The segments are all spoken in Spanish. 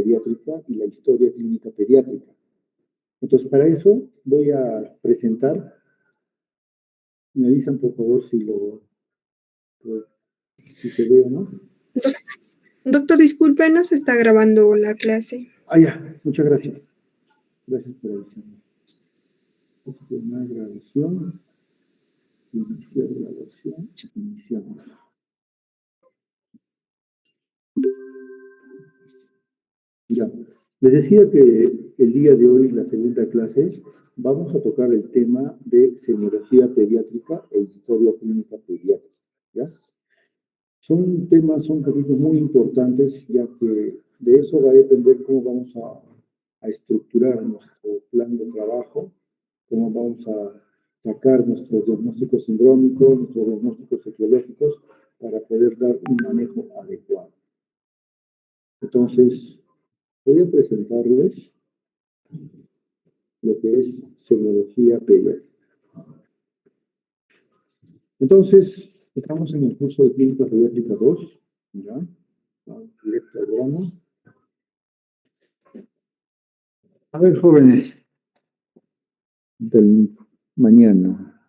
pediátrica y la historia clínica pediátrica. Entonces, para eso voy a presentar. Me avisan, por favor, si se ve o no. Doctor, disculpe, no se está grabando la clase. Ya, muchas gracias. Gracias por avisarme. Una grabación. Iniciar grabación. Iniciamos. Ya, les decía que el día de hoy, la segunda clase, vamos a tocar el tema de semiología pediátrica e historia clínica pediátrica. ¿Ya? Son capítulos muy importantes, ya que de eso va a depender cómo vamos a estructurar nuestro plan de trabajo, cómo vamos a sacar nuestros diagnósticos sindrómicos, nuestros diagnósticos etiológicos, para poder dar un manejo adecuado. Entonces, voy a presentarles lo que es semiología pediátrica. Entonces, estamos en el curso de clínica pediátrica 2, ¿ya? Directo al grano. A ver, jóvenes, del mañana.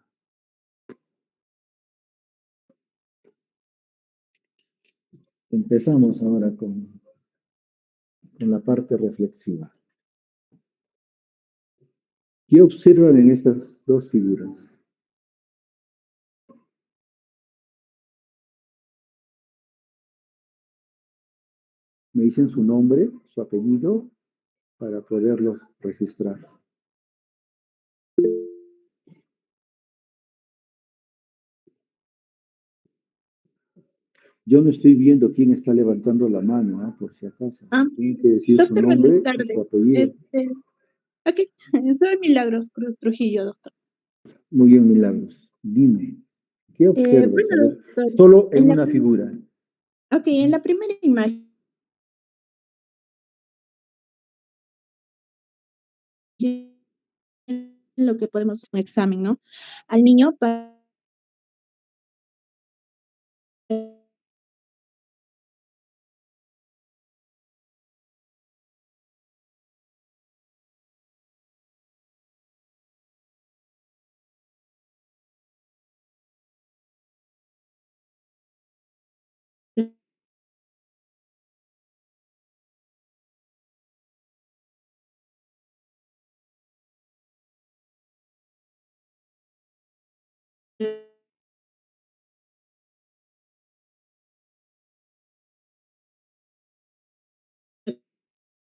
Empezamos ahora con la parte reflexiva. ¿Qué observan en estas dos figuras? Me dicen su nombre, su apellido, para poderlos registrar. Yo no estoy viendo quién está levantando la mano, ¿eh? Por si acaso. Tienen que decir su nombre y su apellido. Ok, soy Milagros Cruz Trujillo, doctor. Muy bien, Milagros. Dime, ¿qué observas? Bueno, doctor, solo en una figura. Ok, en la primera imagen lo que podemos un examen, ¿no? Al niño para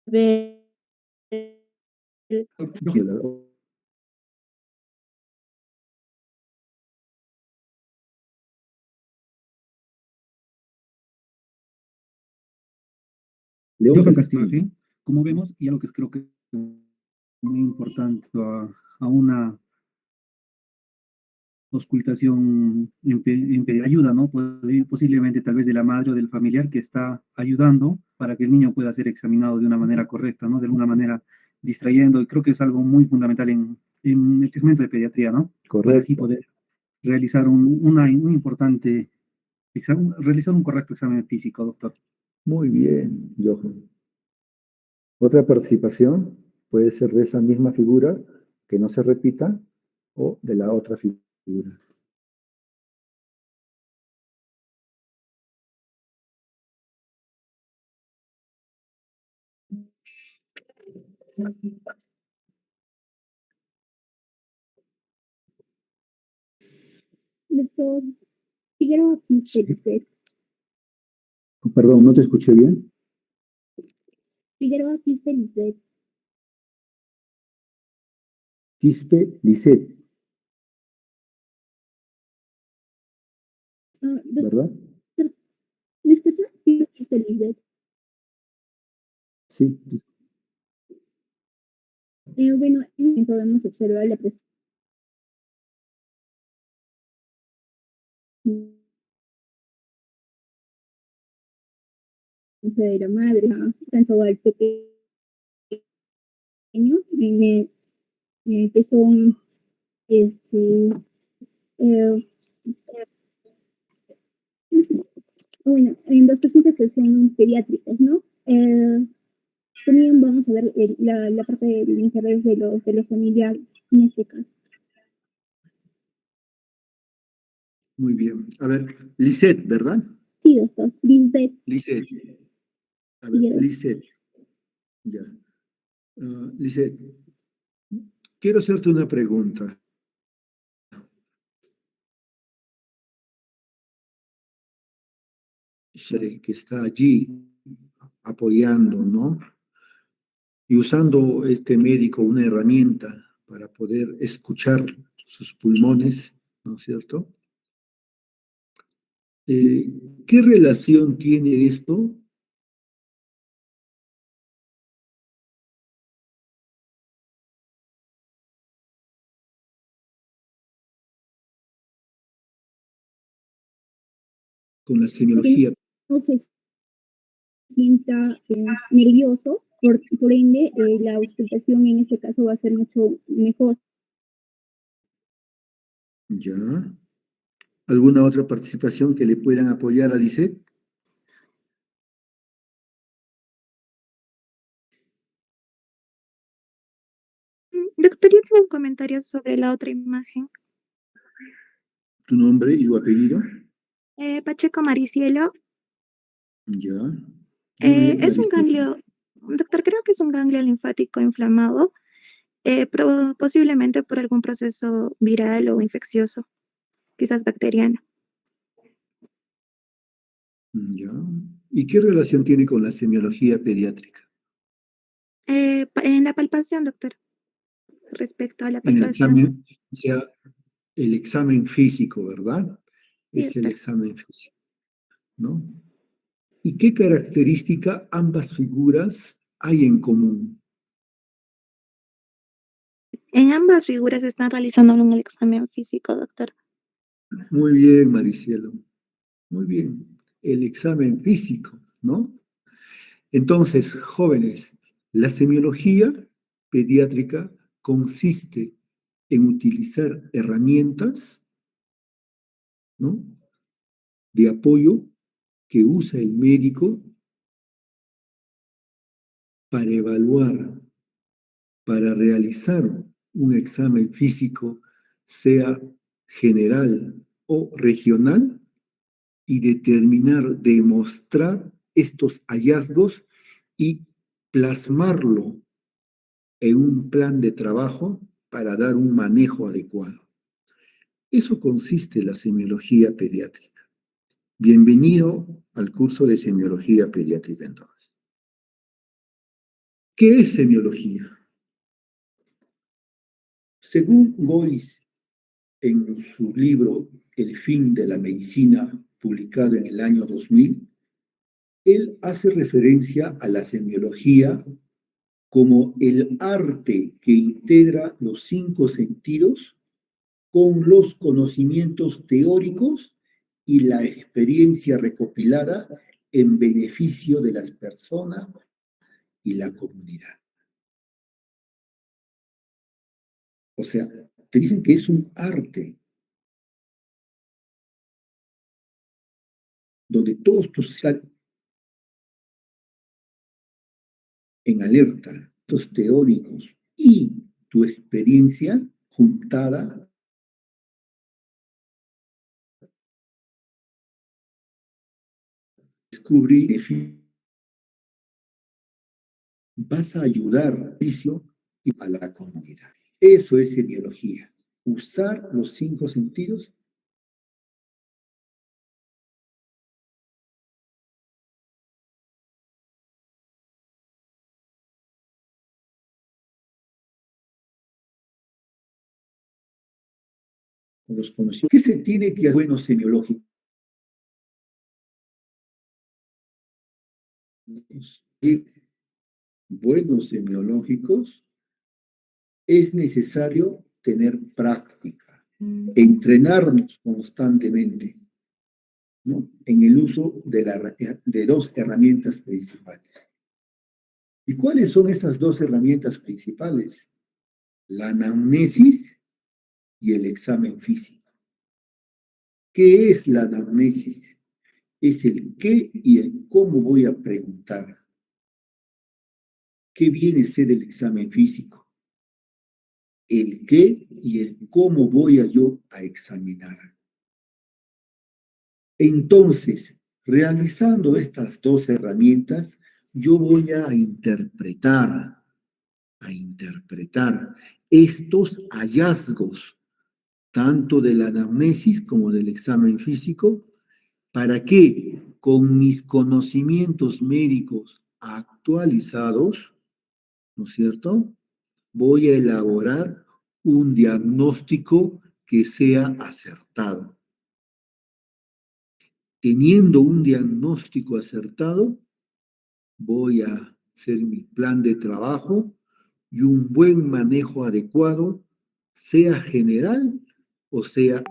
ver Johan Castillo, como vemos, y algo que creo que es muy importante a una auscultación ayuda, ¿no? Posiblemente tal vez de la madre o del familiar que está ayudando para que el niño pueda ser examinado de una manera correcta, ¿no? De alguna manera distrayendo, y creo que es algo muy fundamental en el segmento de pediatría, ¿no? Correcto. Para así poder realizar un importante examen, realizar un correcto examen físico, doctor. Muy bien, Johan. Otra participación puede ser de esa misma figura, que no se repita, o de la otra figura. Doctor, Figueroa Quispe Lisbeth. Perdón, ¿no te escuché bien? Figueroa Quispe Lisbeth. Quispe Lisset. ¿Verdad? ¿Me escucha? Quispe Lisbeth. Sí. Bueno, podemos observar la presencia de la madre, tanto al pequeño, que son, bueno, en dos pacientes que son pediátricos, ¿no? también vamos a ver la parte del interés de los familiares, en este caso. Muy bien. A ver, Lisette, ¿verdad? Sí, doctor. Lisbeth Lisette. A ver, Figueroa. Lisette. Ya. Lisette, quiero hacerte una pregunta. Que está allí apoyando, ¿no? Y usando este médico una herramienta para poder escuchar sus pulmones, ¿no es cierto? ¿Qué relación tiene esto con la Porque semiología? no se sienta nervioso, por ende, la auscultación en este caso va a ser mucho mejor. ¿Ya? ¿Alguna otra participación que le puedan apoyar a Lisette? Doctor, yo tengo un comentario sobre la otra imagen. ¿Tu nombre y tu apellido? Pacheco Maricielo, ¿Ya? Dime, es un Maricel. ganglio, doctor, creo que es un ganglio linfático inflamado, posiblemente por algún proceso viral o infeccioso, quizás bacteriano. ¿Ya? ¿Y qué relación tiene con la semiología pediátrica? En la palpación, doctor, respecto a la En el palpación. examen, o sea, el examen físico, ¿verdad? Sí, Es el doctor. examen físico, ¿no? ¿Y qué característica ambas figuras hay en común? En ambas figuras están realizando un examen físico, doctor. Muy bien, Maricielo. Muy bien. El examen físico, ¿no? Entonces, jóvenes, la semiología pediátrica consiste en utilizar herramientas, ¿no?, de apoyo que usa el médico para evaluar, para realizar un examen físico, sea general o regional, y determinar, demostrar estos hallazgos y plasmarlo en un plan de trabajo para dar un manejo adecuado. Eso consiste en la semiología pediátrica. Bienvenido al curso de semiología pediátrica entonces. ¿Qué es semiología? Según Gois, en su libro El fin de la medicina, publicado en el año 2000, él hace referencia a la semiología como el arte que integra los 5 sentidos con los conocimientos teóricos y la experiencia recopilada en beneficio de las personas y la comunidad. O sea, te dicen que es un arte donde todos tus están en alerta, tus teóricos y tu experiencia juntada, descubrir, vas a ayudar a la comunidad. Eso es semiología. Usar los 5 sentidos con los conocimientos. ¿Qué se tiene que hacer buenos semiológicos? Buenos semiológicos es necesario tener práctica, entrenarnos constantemente, ¿no?, en el uso de 2 herramientas principales. ¿Y cuáles son esas 2 herramientas principales? La anamnesis y el examen físico. ¿Qué es la anamnesis? Es el qué y el cómo voy a preguntar. ¿qué viene a ser el examen físico? El qué y el cómo voy yo a examinar. Entonces, realizando estas dos herramientas, yo voy a interpretar estos hallazgos, tanto de la anamnesis como del examen físico, para que con mis conocimientos médicos actualizados, ¿no es cierto?, voy a elaborar un diagnóstico que sea acertado. Teniendo un diagnóstico acertado, voy a hacer mi plan de trabajo y un buen manejo adecuado, sea general o sea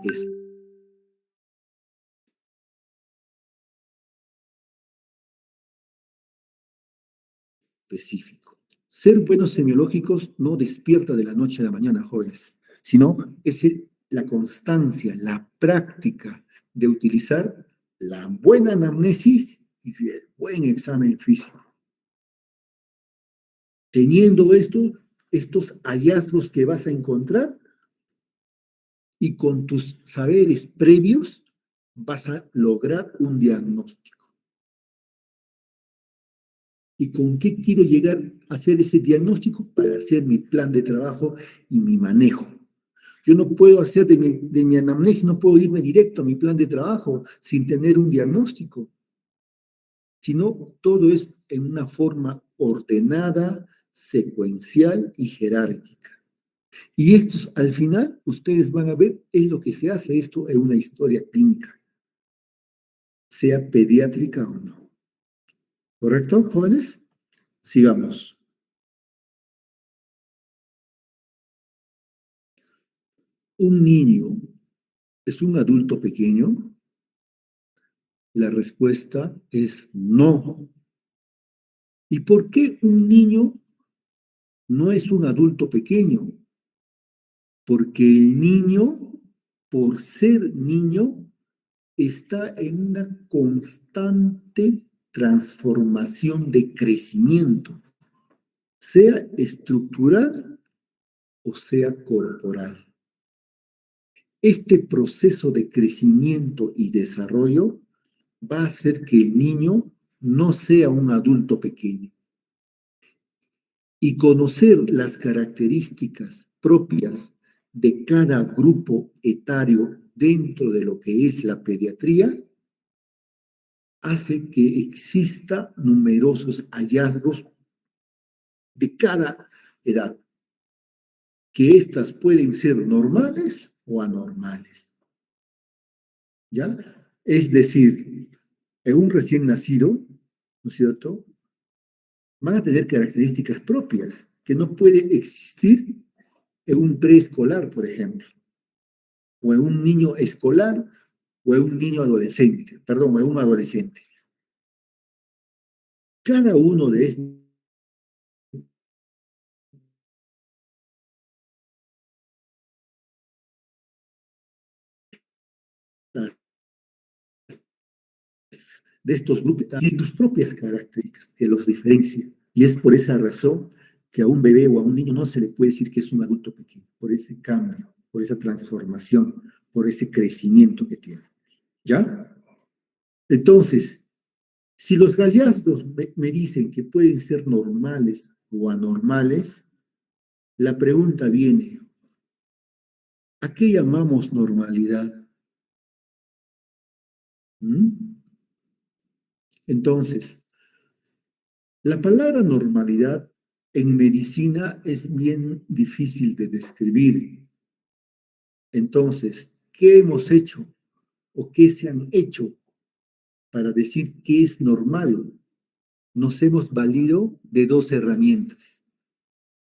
específico. Ser buenos semiológicos no despierta de la noche a la mañana, jóvenes, sino es la constancia, la práctica de utilizar la buena anamnesis y el buen examen físico. Teniendo estos hallazgos que vas a encontrar y con tus saberes previos vas a lograr un diagnóstico. ¿Y con qué quiero llegar a hacer ese diagnóstico? Para hacer mi plan de trabajo y mi manejo. Yo no puedo hacer de mi anamnesis, no puedo irme directo a mi plan de trabajo sin tener un diagnóstico, sino todo es en una forma ordenada, secuencial y jerárquica. Y esto, al final, ustedes van a ver, es lo que se hace esto en una historia clínica, sea pediátrica o no. ¿Correcto, jóvenes? Sigamos. ¿Un niño es un adulto pequeño? La respuesta es no. ¿Y por qué un niño no es un adulto pequeño? Porque el niño, por ser niño, está en una constante transformación de crecimiento, sea estructural o sea corporal. Este proceso de crecimiento y desarrollo va a hacer que el niño no sea un adulto pequeño. Y conocer las características propias de cada grupo etario dentro de lo que es la pediatría hace que exista numerosos hallazgos de cada edad, que éstas pueden ser normales o anormales. ¿Ya? Es decir, en un recién nacido, ¿no es cierto?, van a tener características propias que no puede existir en un preescolar, por ejemplo, o en un niño escolar, o en un niño adolescente, perdón, o en un adolescente. Cada uno de estos grupos tienen sus propias características que los diferencian. Y es por esa razón que a un bebé o a un niño no se le puede decir que es un adulto pequeño, por ese cambio, por esa transformación, por ese crecimiento que tiene. ¿Ya? Entonces, si los hallazgos me dicen que pueden ser normales o anormales, la pregunta viene, ¿a qué llamamos normalidad? Entonces, la palabra normalidad en medicina es bien difícil de describir. Entonces, ¿qué hemos hecho o qué se han hecho para decir qué es normal? Nos hemos valido de dos herramientas.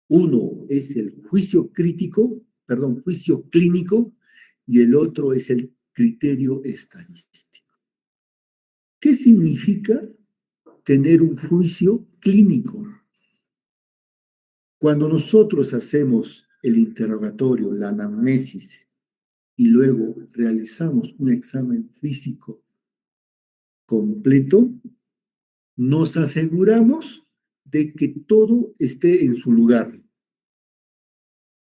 Uno es el juicio crítico, perdón, juicio clínico, y el otro es el criterio estadístico. ¿Qué significa tener un juicio clínico? Cuando nosotros hacemos el interrogatorio, la anamnesis, y luego realizamos un examen físico completo, nos aseguramos de que todo esté en su lugar.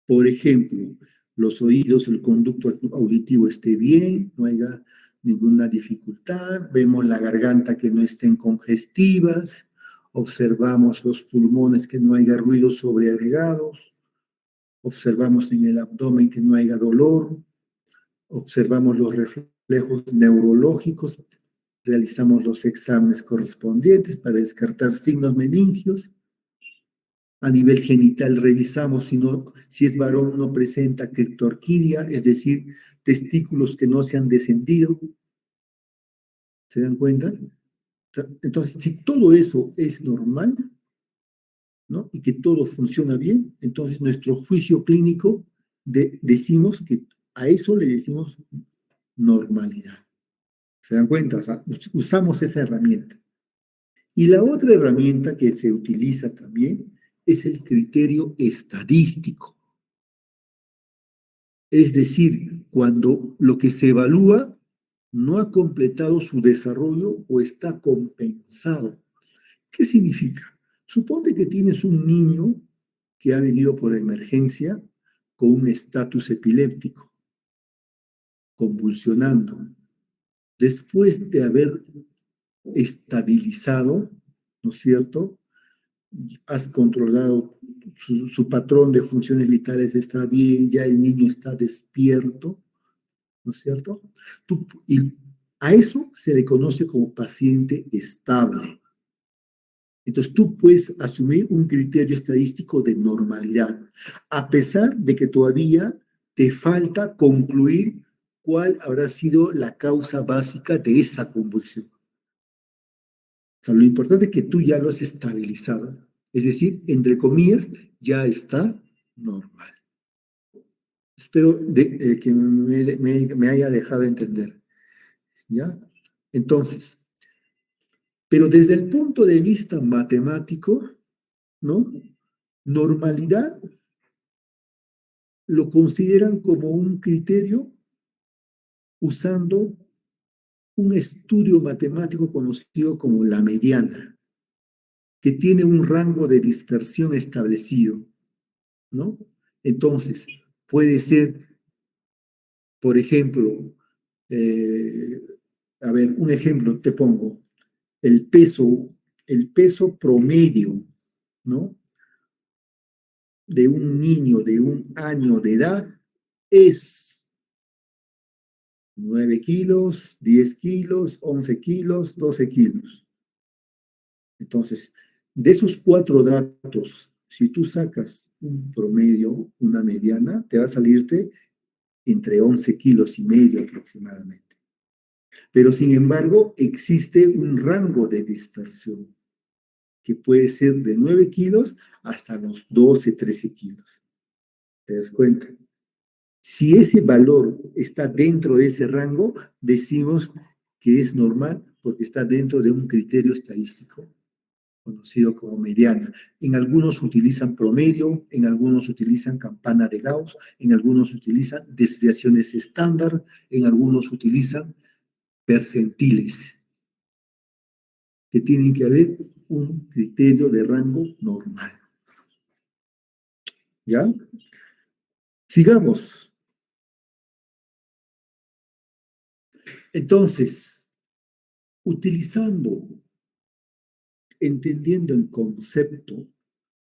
Por ejemplo, los oídos, el conducto auditivo esté bien, no haya ninguna dificultad, vemos la garganta que no estén congestivas, observamos los pulmones que no haya ruidos sobreagregados, observamos en el abdomen que no haya dolor, observamos los reflejos neurológicos, realizamos los exámenes correspondientes para descartar signos meningios. A nivel genital revisamos si es varón no presenta criptorquidia, es decir, testículos que no se han descendido. ¿Se dan cuenta? Entonces, si todo eso es normal, ¿no? Y que todo funciona bien, entonces nuestro juicio clínico decimos que a eso le decimos normalidad. ¿Se dan cuenta? O sea, usamos esa herramienta. Y la otra herramienta que se utiliza también es el criterio estadístico. Es decir, cuando lo que se evalúa no ha completado su desarrollo o está compensado. ¿Qué significa? Supone que tienes un niño que ha venido por emergencia con un estatus epiléptico, convulsionando. Después de haber estabilizado, ¿no es cierto? Has controlado su patrón de funciones vitales, está bien, ya el niño está despierto, ¿no es cierto? Y a eso se le conoce como paciente estable. Entonces tú puedes asumir un criterio estadístico de normalidad, a pesar de que todavía te falta concluir cuál habrá sido la causa básica de esa convulsión. O sea, lo importante es que tú ya lo has estabilizado. Es decir, entre comillas, ya está normal. Espero que me haya dejado entender. ¿Ya? Entonces, pero desde el punto de vista matemático, ¿no? Normalidad lo consideran como un criterio usando un estudio matemático conocido como la mediana, que tiene un rango de dispersión establecido, ¿no? Entonces, puede ser, por ejemplo, a ver, un ejemplo te pongo, el peso promedio, ¿no? De un niño de 1 año de edad es 9 kilos, 10 kilos, 11 kilos, 12 kilos. Entonces, de esos 4 datos, si tú sacas un promedio, una mediana, te va a salirte entre 11 kilos y medio aproximadamente. Pero sin embargo, existe un rango de dispersión que puede ser de 9 kilos hasta los 12, 13 kilos. ¿Te das cuenta? Si ese valor está dentro de ese rango, decimos que es normal porque está dentro de un criterio estadístico conocido como mediana. En algunos utilizan promedio, en algunos utilizan campana de Gauss, en algunos utilizan desviaciones estándar, en algunos utilizan percentiles, que tienen que haber un criterio de rango normal. ¿Ya? Sigamos. Entonces, entendiendo el concepto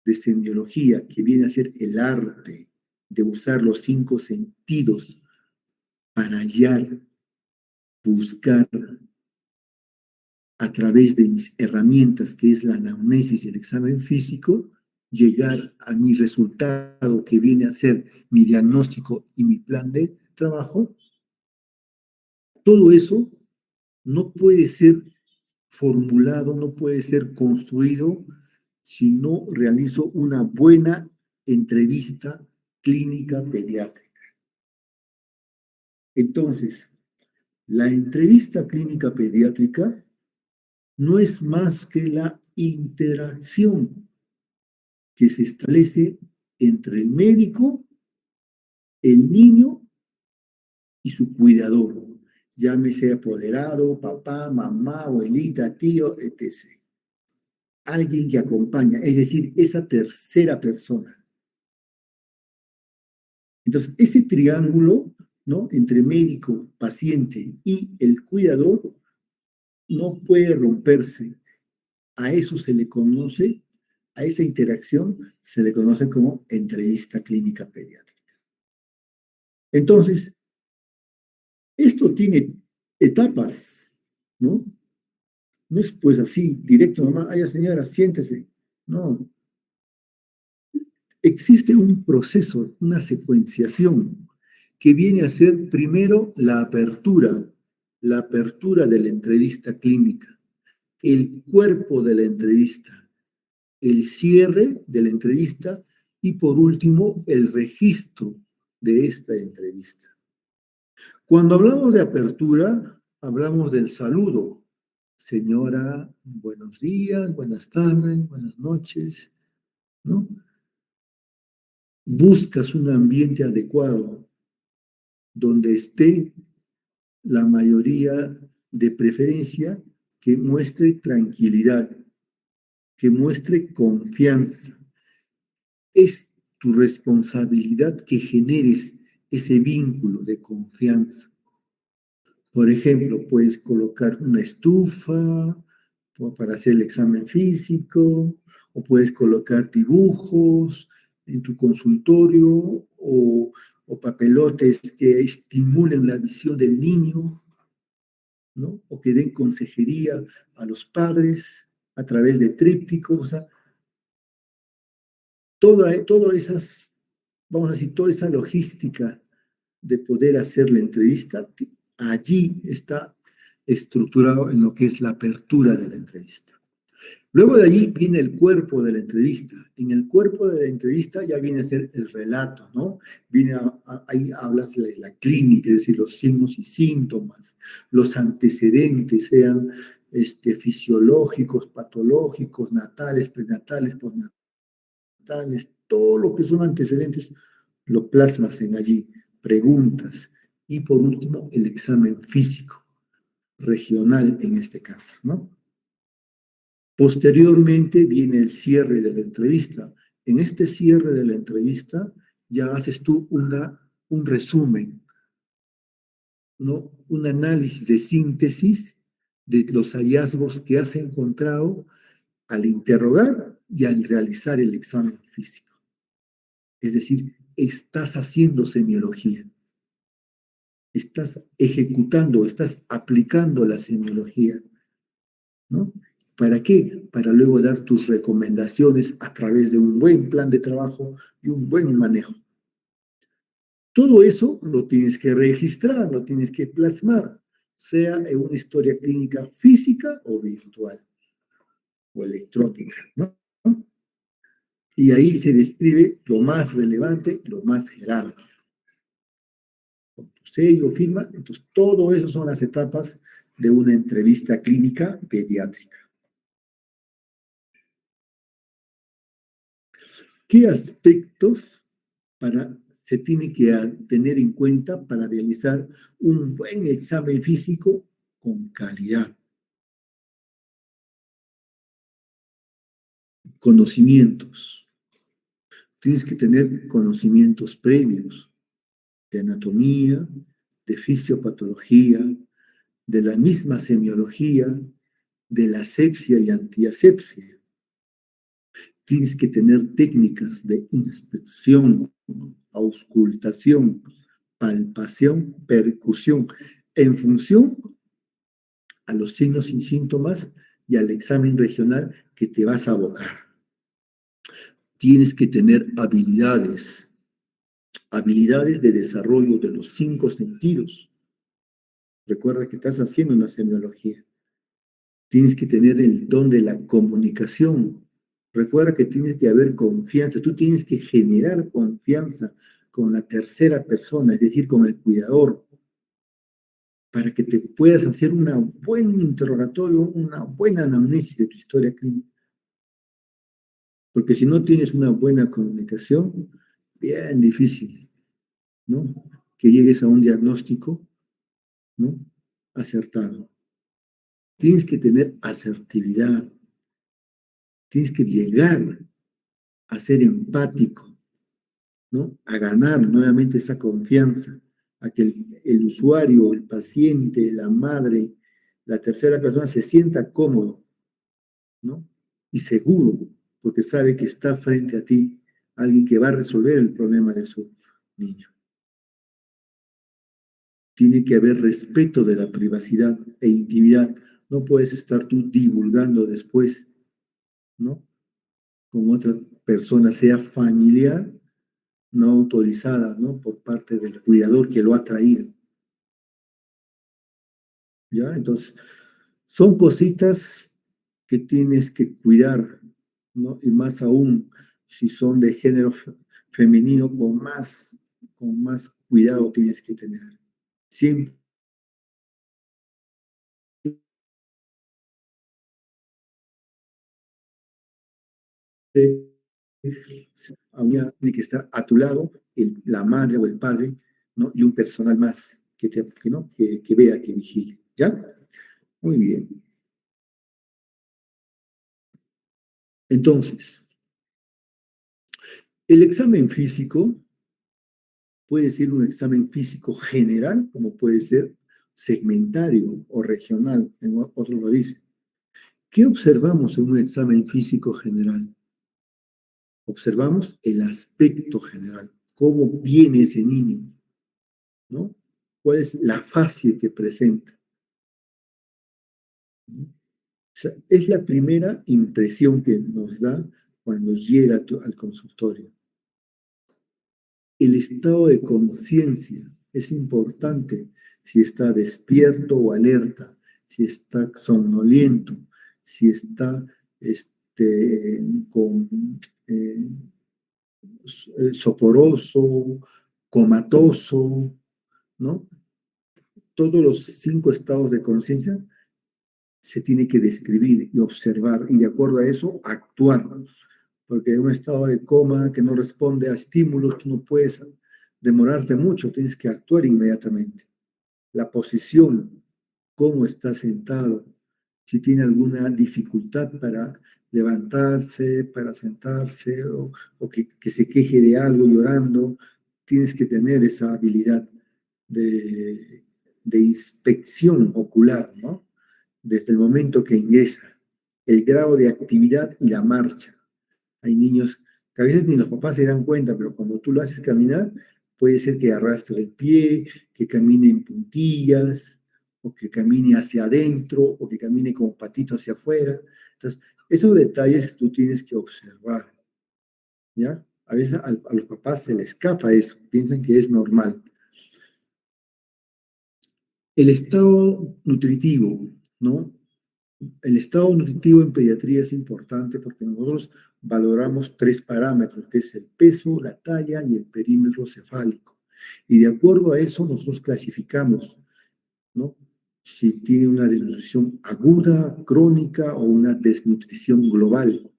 de semiología, que viene a ser el arte de usar los 5 sentidos para hallar, buscar a través de mis herramientas, que es la anamnesis y el examen físico, llegar a mi resultado que viene a ser mi diagnóstico y mi plan de trabajo. Todo eso no puede ser formulado, no puede ser construido si no realizo una buena entrevista clínica pediátrica. Entonces, la entrevista clínica pediátrica no es más que la interacción que se establece entre el médico, el niño y su cuidador, llámese apoderado, papá, mamá, abuelita, tío, etc. alguien que acompaña, es decir, esa tercera persona. Entonces, ese triángulo, ¿no? Entre médico, paciente y el cuidador no puede romperse. A eso se le conoce, a esa interacción se le conoce como entrevista clínica pediátrica. Entonces, esto tiene etapas, ¿no? No es pues así, directo, nomás, ay señora, siéntese. No, existe un proceso, una secuenciación que viene a ser primero la apertura de la entrevista clínica, el cuerpo de la entrevista, el cierre de la entrevista y por último el registro de esta entrevista. Cuando hablamos de apertura, hablamos del saludo. Señora, buenos días, buenas tardes, buenas noches, ¿no? Buscas un ambiente adecuado donde esté la mayoría de preferencia que muestre tranquilidad, que muestre confianza. Es tu responsabilidad que generes ese vínculo de confianza. Por ejemplo, puedes colocar una estufa para hacer el examen físico, o puedes colocar dibujos en tu consultorio, o papelotes que estimulen la visión del niño, ¿no? O que den consejería a los padres a través de trípticos. O sea, toda esas, vamos a decir, toda esa logística de poder hacer la entrevista, allí está estructurado en lo que es la apertura de la entrevista. Luego de allí viene el cuerpo de la entrevista. En el cuerpo de la entrevista ya viene a ser el relato, ¿no? Ahí hablas de la clínica, es decir, los signos y síntomas, los antecedentes, sean fisiológicos, patológicos, natales, prenatales, postnatales, todo lo que son antecedentes lo plasmas en allí, preguntas, y por último el examen físico, regional en este caso, ¿no? Posteriormente viene el cierre de la entrevista. En este cierre de la entrevista ya haces tú un resumen, ¿no? Un análisis de síntesis de los hallazgos que has encontrado al interrogar y al realizar el examen físico. Es decir, estás haciendo semiología. Estás ejecutando, estás aplicando la semiología, ¿no? ¿Para qué? Para luego dar tus recomendaciones a través de un buen plan de trabajo y un buen manejo. Todo eso lo tienes que registrar, lo tienes que plasmar, sea en una historia clínica física o virtual o electrónica, ¿no? Y ahí se describe lo más relevante, lo más jerárquico. Con tu sello, firma, entonces todo eso son las etapas de una entrevista clínica pediátrica. ¿Qué aspectos se tiene que tener en cuenta para realizar un buen examen físico con calidad? Conocimientos. Tienes que tener conocimientos previos de anatomía, de fisiopatología, de la misma semiología, de la asepsia y antiasepsia. Tienes que tener técnicas de inspección, auscultación, palpación, percusión, en función a los signos y síntomas y al examen regional que te vas a abocar. Tienes que tener habilidades de desarrollo de los 5 sentidos. Recuerda que estás haciendo una semiología. Tienes que tener el don de la comunicación. Recuerda que tienes que haber confianza. Tú tienes que generar confianza con la tercera persona, es decir, con el cuidador, para que te puedas hacer un buen interrogatorio, una buena anamnesis de tu historia clínica. Porque si no tienes una buena comunicación, bien difícil, ¿no? Que llegues a un diagnóstico, ¿no? Acertado. Tienes que tener asertividad. tienes que llegar a ser empático, ¿no? A ganar nuevamente esa confianza, a que el usuario, el paciente, la madre, la tercera persona se sienta cómodo, ¿no? Y seguro, porque sabe que está frente a ti alguien que va a resolver el problema de su niño. Tiene que haber respeto de la privacidad e intimidad. No puedes estar tú divulgando después, ¿no? Con otra persona, sea familiar, no autorizada, ¿no? Por parte del cuidador que lo ha traído. ¿Ya? Entonces, son cositas que tienes que cuidar, ¿no? Y más aún si son de género femenino, con más cuidado tienes que tener. Siempre tiene que estar a tu lado la madre o el padre, ¿no? Y un personal más ¿no? que vea, que vigile. ¿Ya? Muy bien. Entonces, el examen físico puede ser un examen físico general, como puede ser segmentario o regional, otros lo dicen. ¿Qué observamos en un examen físico general? Observamos el aspecto general, cómo viene ese niño, ¿no? ¿Cuál es la fase que presenta? ¿No? O sea, es la primera impresión que nos da cuando llega al consultorio. El estado de conciencia es importante, si está despierto o alerta, si está somnoliento, si está con soporoso, comatoso, ¿no? Todos los 5 estados de conciencia se tiene que describir y observar, y de acuerdo a eso, actuar. Porque en un estado de coma que no responde a estímulos, tú no puedes demorarte mucho, tienes que actuar inmediatamente. La posición, cómo está sentado, si tiene alguna dificultad para levantarse, para sentarse, o que se queje de algo llorando, tienes que tener esa habilidad de inspección ocular, ¿no? Desde el momento que ingresa, el grado de actividad y la marcha. Hay niños que a veces ni los papás se dan cuenta, pero cuando tú lo haces caminar, puede ser que arrastre el pie, que camine en puntillas, o que camine hacia adentro, o que camine como patito hacia afuera. Entonces, esos detalles tú tienes que observar, ¿ya? A veces a los papás se les escapa eso, piensan que es normal. El estado nutritivo, ¿no? El estado nutritivo en pediatría es importante porque nosotros valoramos 3 parámetros, que es el peso, la talla y el perímetro cefálico. Y de acuerdo a eso nosotros clasificamos, ¿no? Si tiene una desnutrición aguda, crónica o una desnutrición global,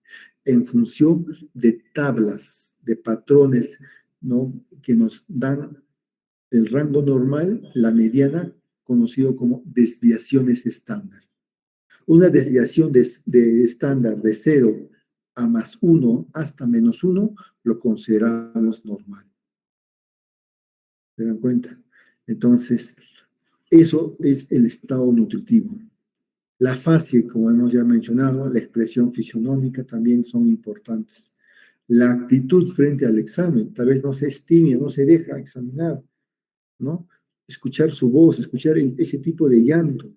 en función de tablas, de patrones, ¿no? Que nos dan el rango normal, la mediana, conocido como desviaciones estándar. Una desviación de estándar de 0 a +1 hasta -1 lo consideramos normal. ¿Se dan cuenta? Entonces, eso es el estado nutritivo. La fase, como hemos ya mencionado, la expresión fisionómica también son importantes. La actitud frente al examen, tal vez no se estime, no se deja examinar, ¿no? Escuchar su voz, escuchar ese tipo de llanto,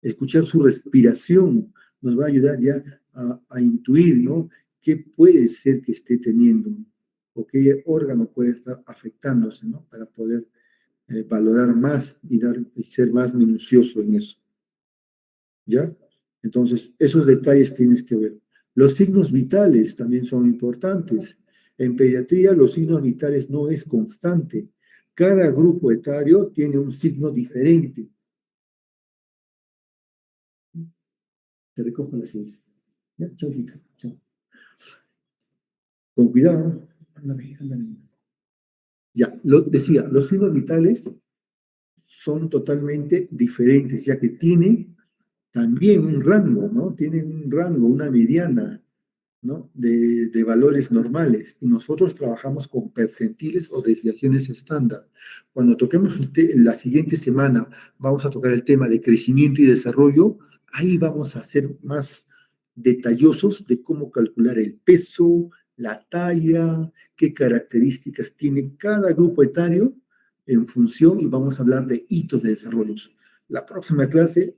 escuchar su respiración, nos va a ayudar ya a intuir, ¿no? ¿Qué puede ser que esté teniendo o qué órgano puede estar afectándose, ¿no? Para poder valorar más y ser más minucioso en eso. ¿Ya? Entonces, esos detalles tienes que ver. Los signos vitales también son importantes. En pediatría, los signos vitales no es constante. Cada grupo etario tiene un signo diferente. Te recojo las 6. Ya, chau, hija. Chau. Con cuidado. Ándame, ándame. Ya, decía, los signos vitales son totalmente diferentes, ya que tienen también un rango, ¿no? Tienen un rango, una mediana, ¿no? De valores normales. Y nosotros trabajamos con percentiles o desviaciones estándar. Cuando toquemos la siguiente semana, vamos a tocar el tema de crecimiento y desarrollo. Ahí vamos a ser más detallosos de cómo calcular el peso, la talla, qué características tiene cada grupo etario en función, y vamos a hablar de hitos de desarrollo. La próxima clase,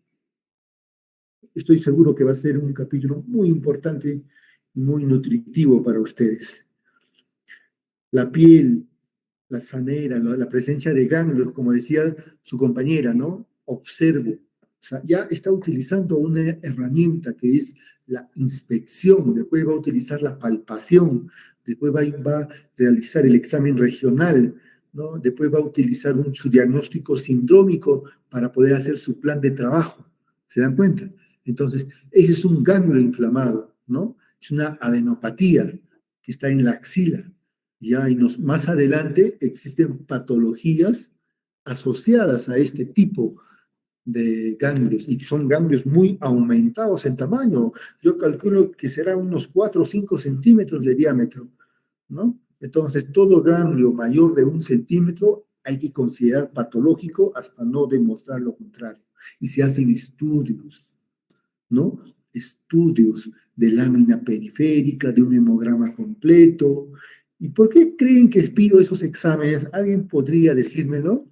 estoy seguro que va a ser un capítulo muy importante, muy nutritivo para ustedes. La piel, las faneras, la presencia de ganglios, como decía su compañera, ¿no? Observo. O sea, ya está utilizando una herramienta que es la inspección, después va a utilizar la palpación, después va a realizar el examen regional, ¿no? Después va a utilizar su diagnóstico sindrómico para poder hacer su plan de trabajo. ¿Se dan cuenta? Entonces, ese es un ganglio inflamado, ¿no? Es una adenopatía que está en la axila. Ya, y más adelante existen patologías asociadas a este tipo de ganglios, y son ganglios muy aumentados en tamaño. Yo calculo que será unos 4 o 5 centímetros de diámetro, ¿no? Entonces, todo ganglio mayor de 1 centímetro hay que considerar patológico hasta no demostrar lo contrario. Y se hacen estudios, ¿no? Estudios de lámina periférica, de un hemograma completo. ¿Y por qué creen que pido esos exámenes? ¿Alguien podría decírmelo?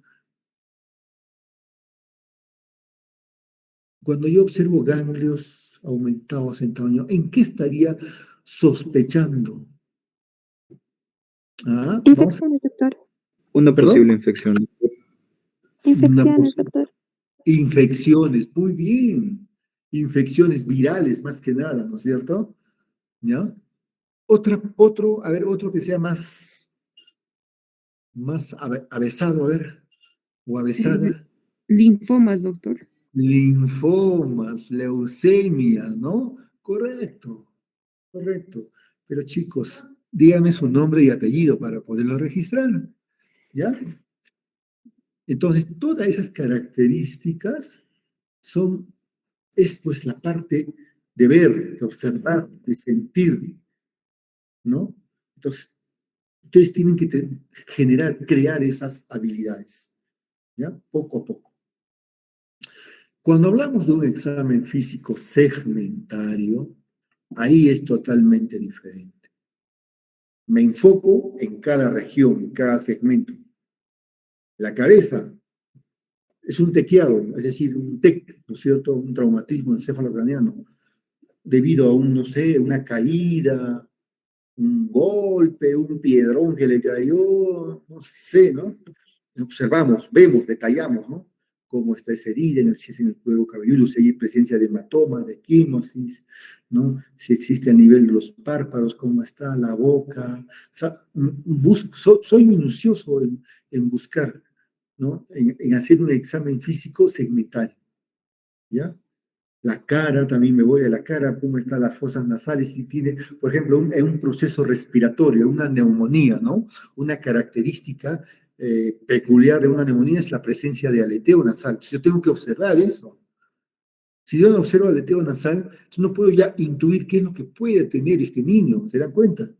Cuando yo observo ganglios aumentados en tamaño, ¿en qué estaría sospechando? Ah, vamos. Infecciones, doctor. Una ¿Perdón? posible infección. Infecciones, doctor. Infecciones, muy bien. Infecciones virales, más que nada, ¿no es cierto? ¿Ya? Otro que sea más avesado, a ver, o avesada. Linfomas, doctor. Linfomas, leucemias, ¿no? Correcto, correcto. Pero chicos, díganme su nombre y apellido para poderlo registrar, ¿ya? Entonces, todas esas características es pues la parte de ver, de observar, de sentir, ¿no? Entonces, ustedes tienen que crear esas habilidades, ¿ya? Poco a poco. Cuando hablamos de un examen físico segmentario, ahí es totalmente diferente. Me enfoco en cada región, en cada segmento. La cabeza es un tequiado, es decir, un TEC, ¿no es cierto? Un traumatismo encefalocraniano, debido a no sé, una caída, un golpe, un piedrón que le cayó, no sé, ¿no? Observamos, vemos, detallamos, ¿no? Cómo está esa herida si es en el cuero cabelludo, si hay presencia de hematoma, de quimosis, ¿no? Si existe a nivel de los párpados, cómo está la boca. O sea, soy minucioso en buscar, ¿no? En hacer un examen físico segmentario, ¿ya? La cara, también me voy a la cara, cómo están las fosas nasales, si tiene, por ejemplo, un proceso respiratorio, una neumonía, ¿no? Una característica peculiar de una neumonía es la presencia de aleteo nasal. Entonces, yo tengo que observar eso. Si yo no observo aleteo nasal, yo no puedo ya intuir qué es lo que puede tener este niño, ¿se dan cuenta?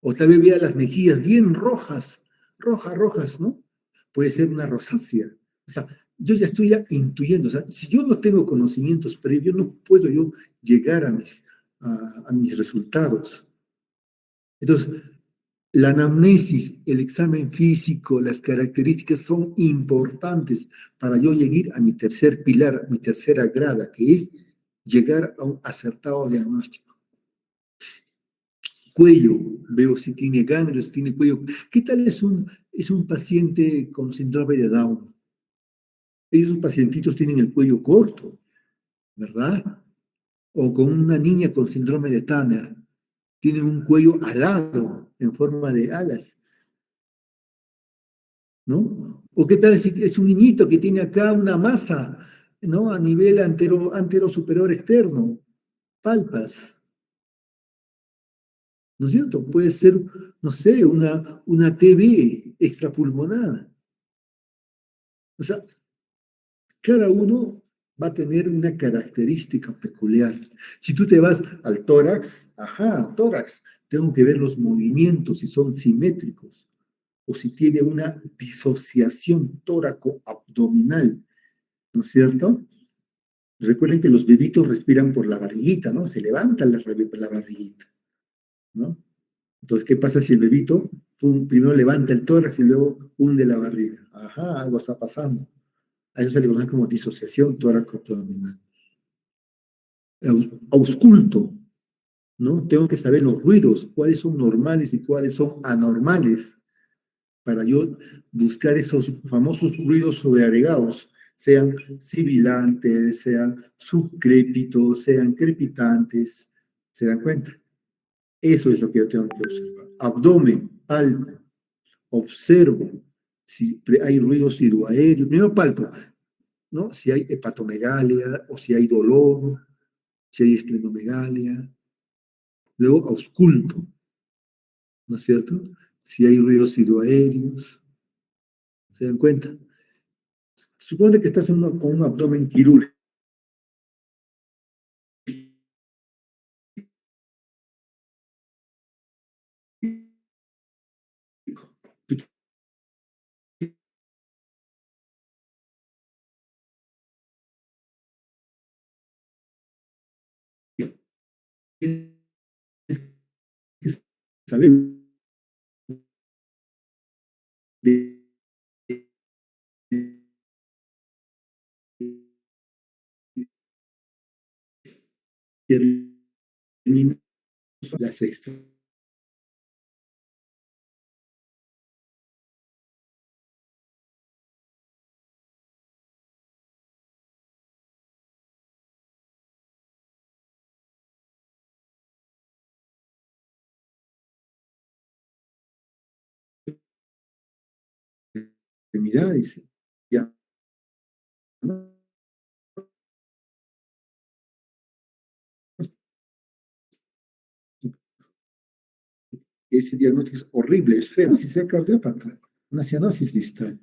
O tal vez vea las mejillas bien rojas, rojas, ¿no? Puede ser una rosácea. O sea, yo ya estoy intuyendo. O sea, si yo no tengo conocimientos previos, no puedo yo llegar a mis resultados. Entonces, la anamnesis, el examen físico, las características son importantes para yo llegar a mi tercer pilar, mi tercera grada, que es llegar a un acertado diagnóstico. Cuello, veo si tiene ganglios, si tiene cuello. ¿Qué tal es un paciente con síndrome de Down? Esos pacientitos tienen el cuello corto, ¿verdad? O con una niña con síndrome de Tanner, tienen un cuello alado, en forma de alas, ¿no? ¿O qué tal si es un niñito que tiene acá una masa, ¿no? A nivel antero superior externo, palpas. ¿No es cierto? Puede ser, no sé, una TB extrapulmonar. O sea, cada uno va a tener una característica peculiar. Si tú te vas al tórax, tórax, tengo que ver los movimientos, si son simétricos o si tiene una disociación tóraco-abdominal, ¿no es cierto? Recuerden que los bebitos respiran por la barriguita, ¿no? Se levanta la barriguita, ¿no? Entonces, ¿qué pasa si el bebito primero levanta el tórax y luego hunde la barriga? Algo está pasando. A eso se le conoce como disociación tóraco-abdominal. Ausculto, ¿no? Tengo que saber los ruidos, cuáles son normales y cuáles son anormales, para yo buscar esos famosos ruidos sobreagregados, sean sibilantes, sean subcrépitos, sean crepitantes. ¿Se dan cuenta? Eso es lo que yo tengo que observar. Abdomen, palpo, observo si hay ruido sidoaéreo. Primero palpo, ¿no? Si hay hepatomegalia o si hay dolor, si hay esplenomegalia. Luego ausculto, ¿no es cierto? Si hay ruidos sidoaéreos. ¿Se dan cuenta? Supone que estás con un abdomen quirúrgico. Saber de las extremidades. Ya. Ese diagnóstico es horrible, es feo. Si sea cardiópata, una cianosis distal.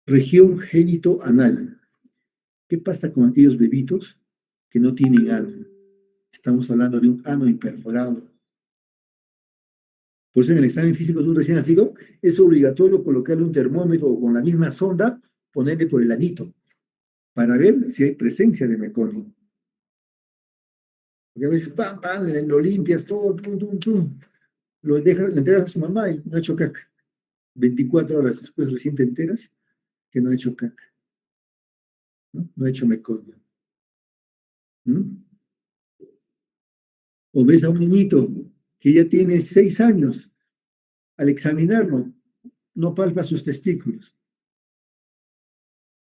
Región génito-anal. ¿Qué pasa con aquellos bebitos que no tienen ano? Estamos hablando de un ano imperforado. Pues en el examen físico de un recién nacido es obligatorio colocarle un termómetro o con la misma sonda ponerle por el anito para ver si hay presencia de meconio. Porque a veces, pam, pam, lo limpias todo, tum, tum, tum. Lo entregas a su mamá y no ha hecho caca. 24 horas después recién te enteras que no ha hecho caca. No ha hecho meconio. O ves a un niñito que ya tiene 6 años, al examinarlo, no palpa sus testículos.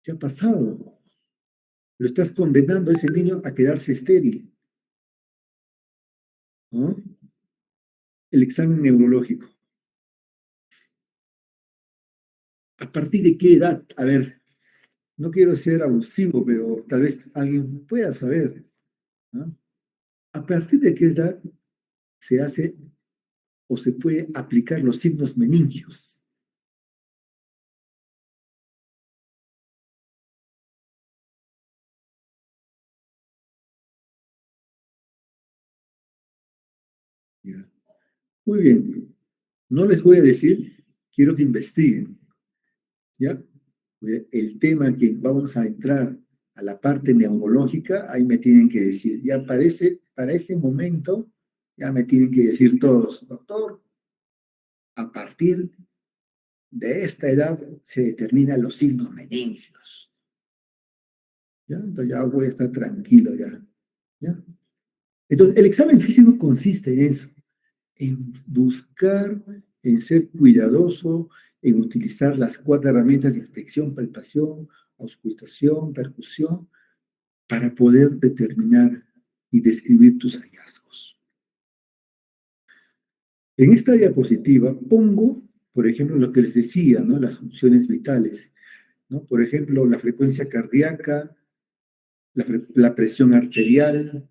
¿Qué ha pasado? Lo estás condenando a ese niño a quedarse estéril. ¿No? El examen neurológico. ¿A partir de qué edad? A ver, no quiero ser abusivo, pero tal vez alguien pueda saber. ¿No? ¿A partir de qué edad se hace o se puede aplicar los signos meningios? Ya. Muy bien. No les voy a decir, quiero que investiguen. ¿Ya? El tema que vamos a entrar a la parte neurológica, ahí me tienen que decir, ya para ese momento, ya me tienen que decir todos, doctor, a partir de esta edad se determinan los signos meningios. ¿Ya? Entonces ya voy a estar tranquilo ya. ¿Ya? Entonces, el examen físico consiste en eso, en buscar, en ser cuidadoso, en utilizar las 4 herramientas de inspección, palpación, auscultación, percusión, para poder determinar y describir tus hallazgos. En esta diapositiva pongo, por ejemplo, lo que les decía, ¿no? Las funciones vitales, ¿no? Por ejemplo, la frecuencia cardíaca, la presión arterial,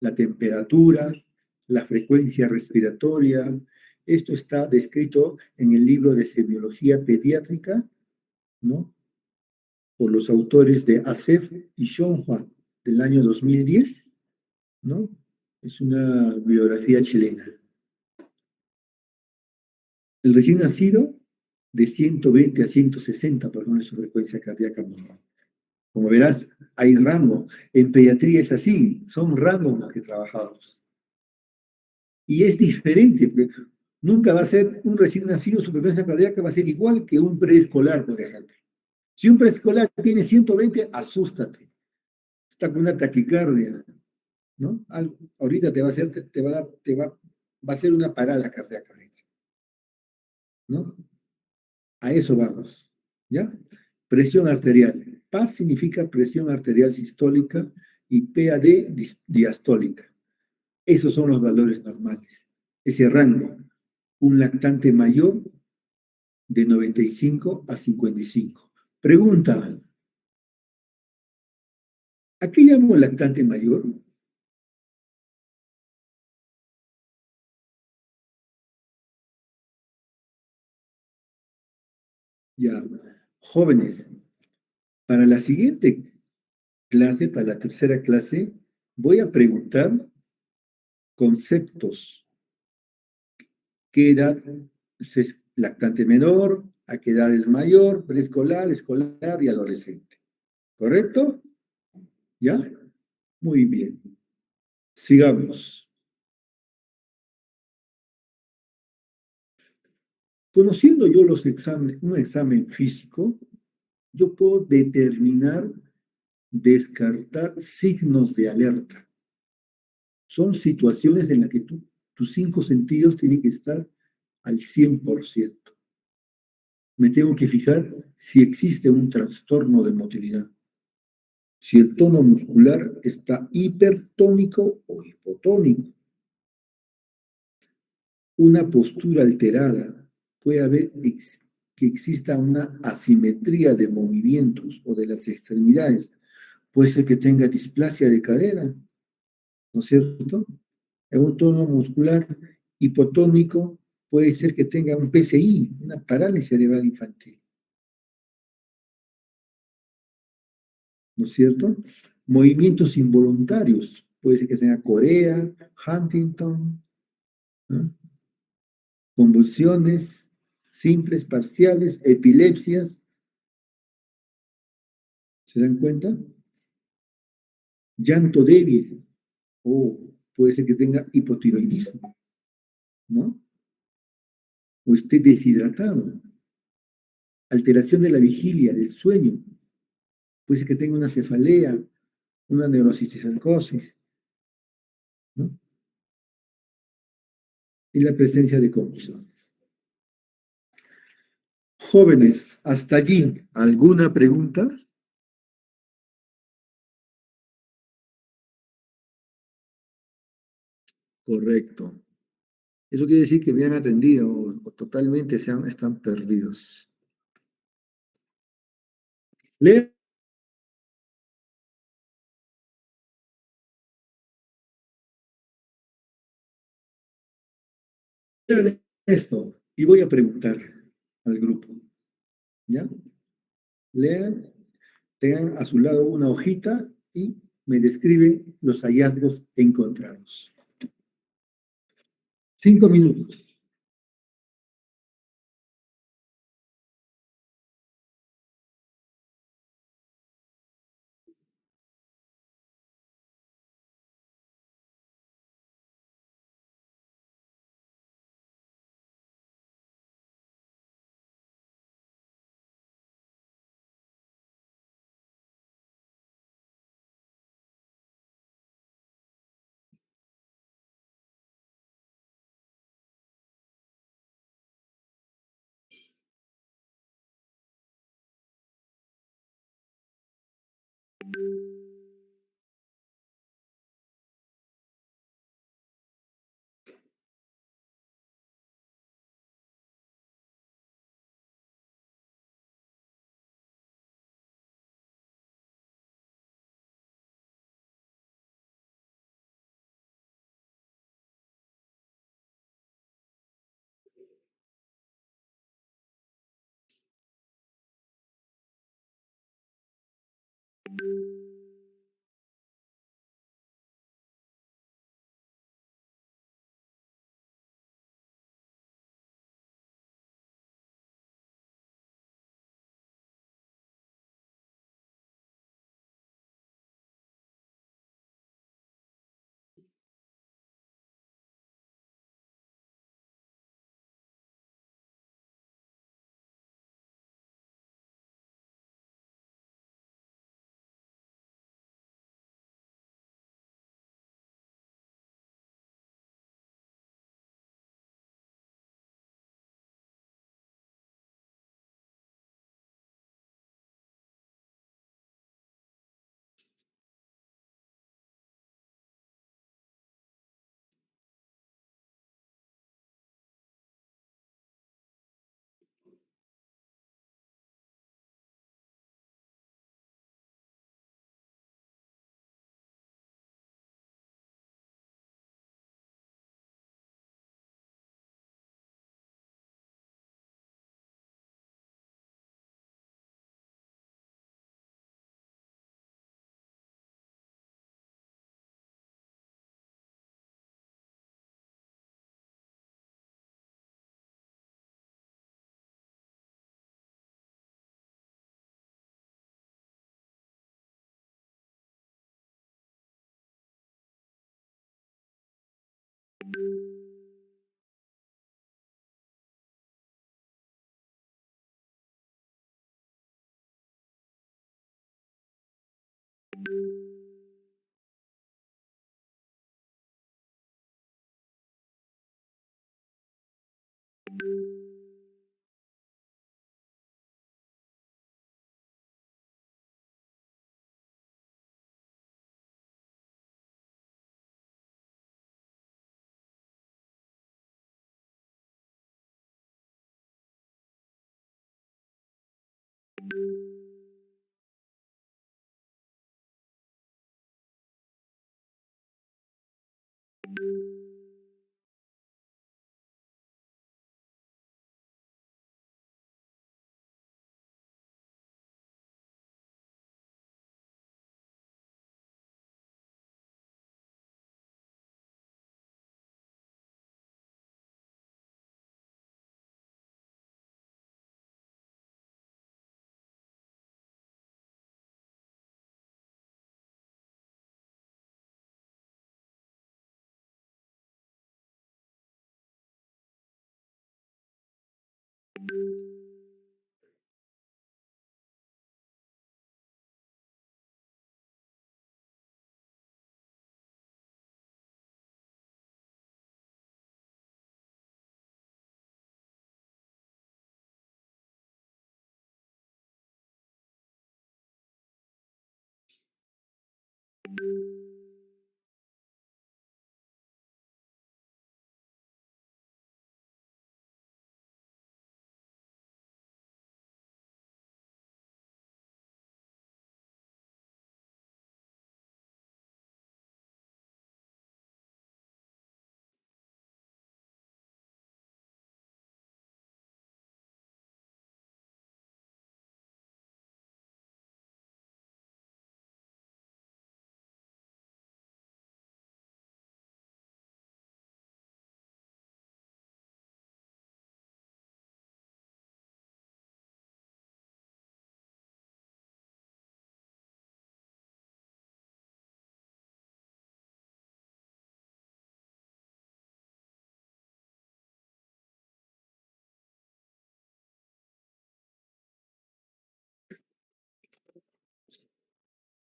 la temperatura, la frecuencia respiratoria. Esto está descrito en el libro de semiología pediátrica, ¿no? por los autores de Asef y Shonhua del año 2010, ¿no? Es una biografía chilena. El recién nacido, de 120 a 160 por ejemplo, su frecuencia cardíaca normal. Como verás, hay rango. En pediatría es así, son rangos los que trabajamos. Y es diferente. Nunca va a ser un recién nacido, su frecuencia cardíaca va a ser igual que un preescolar, por ejemplo. Si un preescolar tiene 120, asústate. Está con una taquicardia, ¿no? Ahorita te va a hacer, va a ser una parada cardíaca ahorita, ¿no? A eso vamos, ¿ya? Presión arterial. PAS significa presión arterial sistólica y PAD diastólica. Esos son los valores normales. Ese rango. Un lactante mayor de 95 a 55. Pregunta, ¿a qué llamo lactante mayor? Ya, jóvenes, para la siguiente clase, para la tercera clase, voy a preguntar conceptos. ¿Qué edad es lactante menor? ¿A qué edad es mayor? Preescolar, escolar y adolescente. ¿Correcto? ¿Ya? Muy bien. Sigamos. Conociendo yo los exámenes, un examen físico, yo puedo determinar, descartar signos de alerta. Son situaciones en las que tus 5 sentidos tienen que estar al 100%. Me tengo que fijar si existe un trastorno de motilidad. Si el tono muscular está hipertónico o hipotónico. Una postura alterada, puede haber que exista una asimetría de movimientos o de las extremidades. Puede ser que tenga displasia de cadera, ¿no es cierto? En un tono muscular hipotónico puede ser que tenga un PCI, una parálisis cerebral infantil, ¿no es cierto? Movimientos involuntarios, puede ser que tenga Corea, Huntington, ¿no? Convulsiones simples, parciales, epilepsias. ¿Se dan cuenta? Llanto débil, o puede ser que tenga hipotiroidismo, ¿no? O esté deshidratado. Alteración de la vigilia, del sueño. Puede ser que tenga una cefalea, una neurocisticercosis, ¿no? Y la presencia de convulsiones. Jóvenes, hasta allí, ¿alguna pregunta? Correcto. Eso quiere decir que me han atendido o totalmente están perdidos. Lean esto y voy a preguntar al grupo, ¿ya? Lean, tengan a su lado una hojita y me describen los hallazgos encontrados. 5 minutos.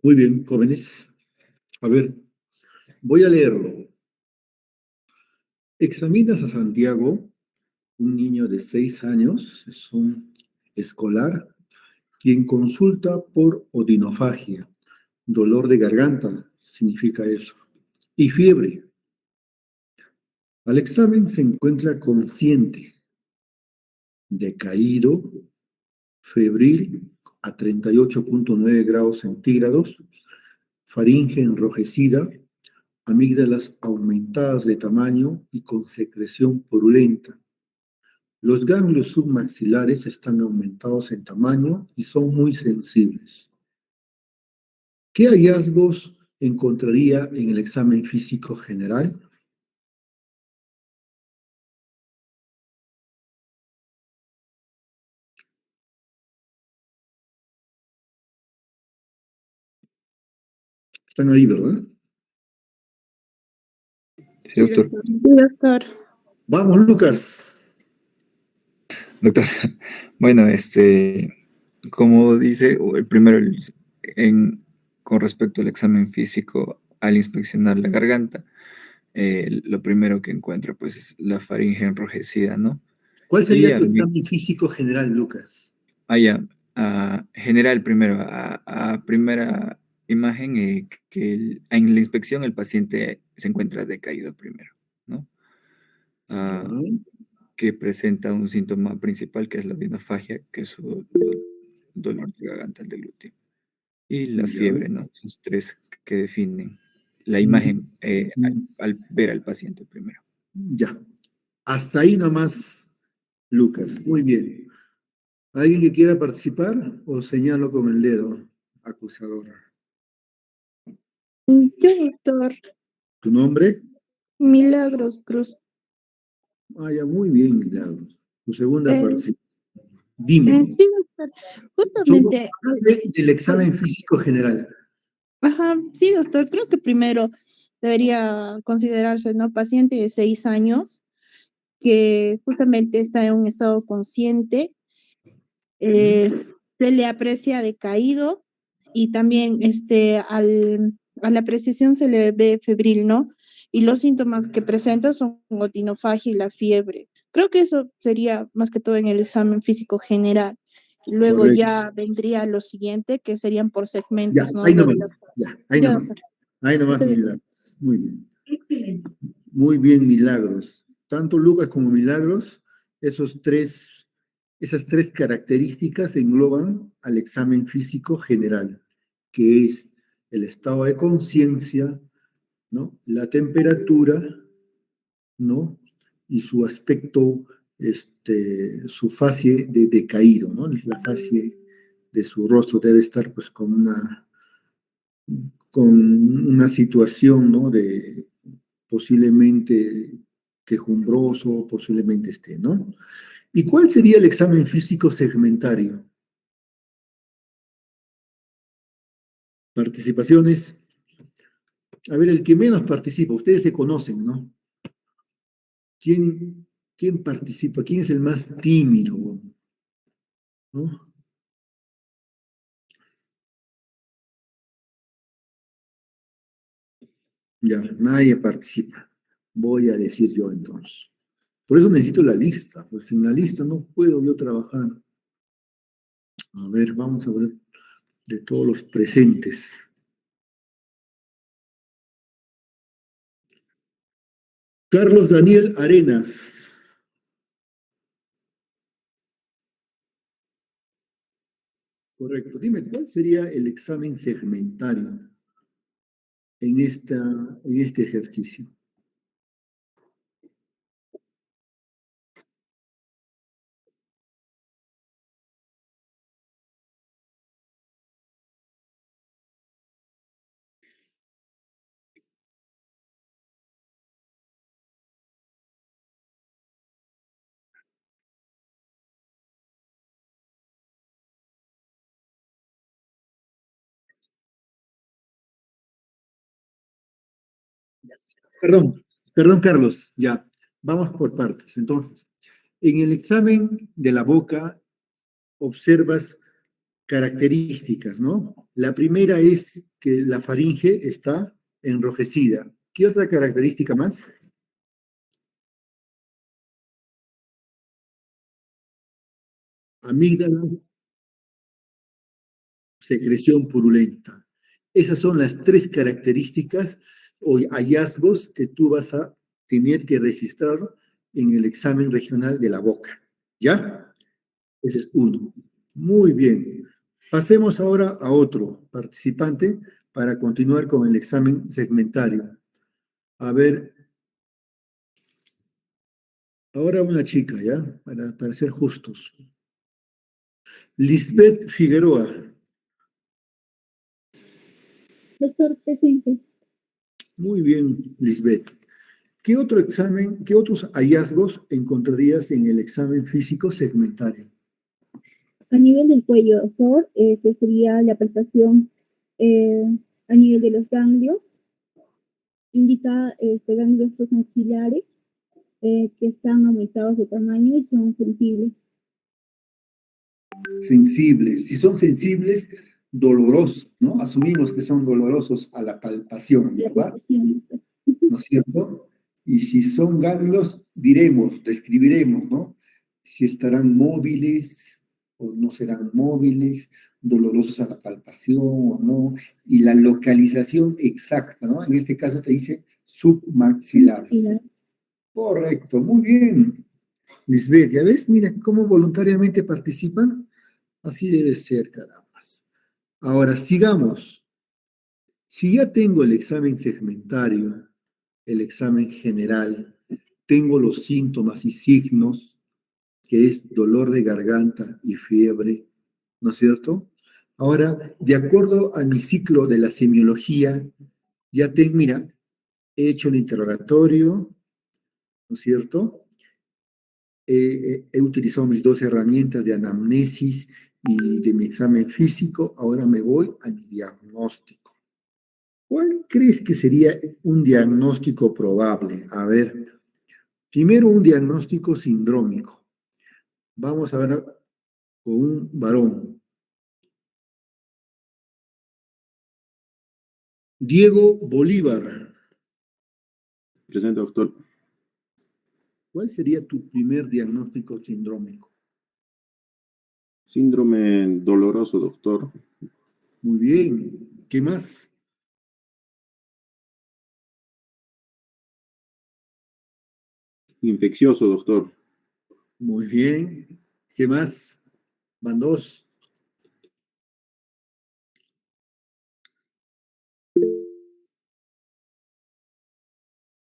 Muy bien, jóvenes. A ver, voy a leerlo. Examinas a Santiago, un niño de 6 años, es un escolar, quien consulta por odinofagia, dolor de garganta, significa eso, y fiebre. Al examen se encuentra consciente, decaído, febril a 38,9 grados centígrados, faringe enrojecida, amígdalas aumentadas de tamaño y con secreción purulenta. Los ganglios submaxilares están aumentados en tamaño y son muy sensibles. ¿Qué hallazgos encontraría en el examen físico general? Están ahí, ¿verdad? Sí, doctor. Sí, doctor. Vamos, Lucas. Doctor, bueno, como dice, el primero, con respecto al examen físico, al inspeccionar la garganta, lo primero que encuentra, pues, es la faringe enrojecida, ¿no? ¿Cuál Y sería tu examen físico general, Lucas? allá, general primero, a primera imagen, en la inspección el paciente se encuentra decaído primero, ¿no? Ya. Que presenta un síntoma principal que es la odinofagia, que es su dolor de garganta del glúteo. Y la Ya. fiebre, ¿no? Esos tres que definen la imagen al ver al paciente primero. Ya. Hasta ahí nomás, Lucas. Muy bien. ¿Alguien que quiera participar o señalo con el dedo acusador? Yo, doctor. ¿Tu nombre? Milagros Cruz. Ah, ya, muy bien, Milagros. Tu segunda participación. Dime. Sí, doctor. Somos Justamente, parte del examen físico general. ajá, sí, doctor. Creo que primero debería considerarse, ¿no? Paciente de 6 años que justamente está en un estado consciente, se le aprecia decaído y también a la apreciación se le ve febril, ¿no? Y los síntomas que presenta son gotinofagia y la fiebre. Creo que eso sería más que todo en el examen físico general. Luego Correcto. ya vendría lo siguiente, que serían por Ya, segmentos, ¿no? ahí nomás. Ya, ahí Ya, nomás. doctor. Ahí nomás, Está bien. Milagros. Muy bien. Muy bien, Milagros. Tanto Lucas como Milagros, esas tres características engloban al examen físico general, que es el estado de conciencia, ¿no? La temperatura, ¿no? Y su aspecto, su fase de decaído, ¿no? La fase de su rostro debe estar pues con una situación, ¿no? De posiblemente quejumbroso, posiblemente ¿no? ¿Y cuál sería el examen físico segmentario? Participaciones. A ver, el que menos participa, ustedes se conocen, ¿no? ¿Quién, quién participa? ¿Quién es el más tímido? ¿No? Ya, nadie participa. Voy a decir yo entonces. Por eso necesito la lista, pues sin la lista no puedo yo trabajar. A ver, vamos a ver de todos los presentes. Carlos Daniel Arenas. Correcto. Dime, ¿cuál sería el examen segmentario en este ejercicio? Perdón, Carlos, ya, vamos por partes. Entonces, en el examen de la boca observas características, ¿no? La primera es que la faringe está enrojecida. ¿Qué otra característica más? Amígdala, secreción purulenta. Esas son las tres características o hallazgos que tú vas a tener que registrar en el examen regional de la boca. ¿Ya? Ese es uno. Muy bien. Pasemos ahora a otro participante para continuar con el examen segmentario. A ver, ahora una chica, ¿ya? Para ser justos. Lisbeth Figueroa. Doctor, presente. Muy bien, Lisbeth. ¿Qué otro examen, qué otros hallazgos encontrarías en el examen físico segmentario? A nivel del cuello, doctor, sería la palpación eh, a nivel de los ganglios, indica ganglios maxilares que están aumentados de tamaño y son sensibles. Sensibles. Si son sensibles, dolorosos, ¿no? Asumimos que son dolorosos a la palpación, La ¿verdad? palpación, doctor. ¿No es cierto? Y si son ganglios, diremos, describiremos, ¿no? Si estarán móviles o no serán móviles, dolorosos a la palpación o no, y la localización exacta, ¿no? En este caso te dice submaxilar. Maxilares. Correcto, muy bien. Lisbeth, ¿ya ves? Mira cómo voluntariamente participan. Así debe ser, caramba. Ahora, sigamos. Si ya tengo el examen segmentario, el examen general, tengo los síntomas y signos, que es dolor de garganta y fiebre, ¿no es cierto? Ahora, de acuerdo a mi ciclo de la semiología, ya tengo, mira, he hecho el interrogatorio, ¿no es cierto? He utilizado mis dos herramientas de anamnesis y de mi examen físico, ahora me voy a mi diagnóstico. ¿Cuál crees que sería un diagnóstico probable? A ver, primero un diagnóstico sindrómico. Vamos a ver con un varón. Diego Bolívar. Presente, doctor. ¿Cuál sería tu primer diagnóstico sindrómico? Síndrome doloroso, doctor. Muy bien. ¿Qué más? Infeccioso, doctor. Muy bien. ¿Qué más? Van dos.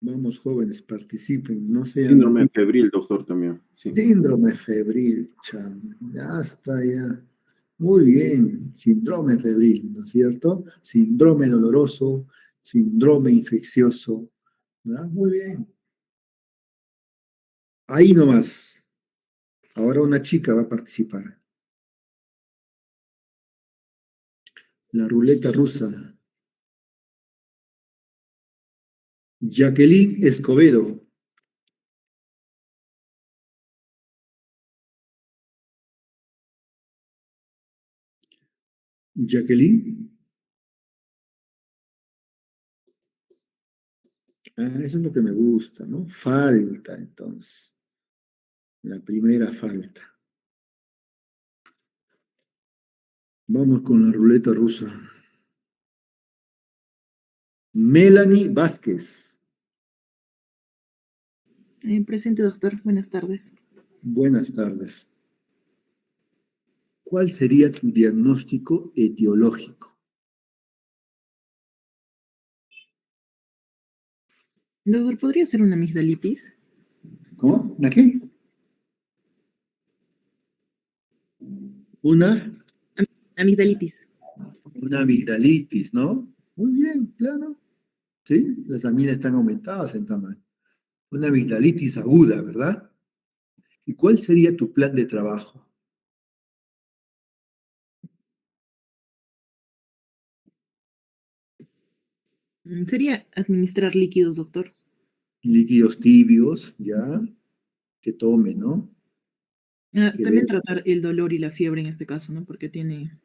Vamos, jóvenes, participen, no sean Síndrome febril, doctor, también. Sí. síndrome febril, chamo. Ya está, ya. Muy bien, síndrome febril, ¿no es cierto? Síndrome doloroso, síndrome infeccioso. ¿No? Muy bien. Ahí nomás. Ahora una chica va a participar. La ruleta rusa. Jacqueline Escobedo. Jacqueline. Ah, eso es lo que me gusta, ¿no? Falta, entonces. La primera falta. Vamos con la ruleta rusa. Melanie Vázquez. Presente, doctor. Buenas tardes. Buenas tardes. ¿Cuál sería tu diagnóstico etiológico? Doctor, ¿podría ser una amigdalitis? ¿Cómo? ¿Una qué? Una, Amigdalitis. una amigdalitis, ¿no? Muy bien, claro. Sí, las aminas están aumentadas en tamaño. Una amigdalitis aguda, ¿verdad? ¿Y cuál sería tu plan de trabajo? Sería administrar líquidos, doctor. Líquidos tibios, ya, que tome, ¿no? Que También beba. tratar el dolor y la fiebre en este caso, ¿no? Porque tiene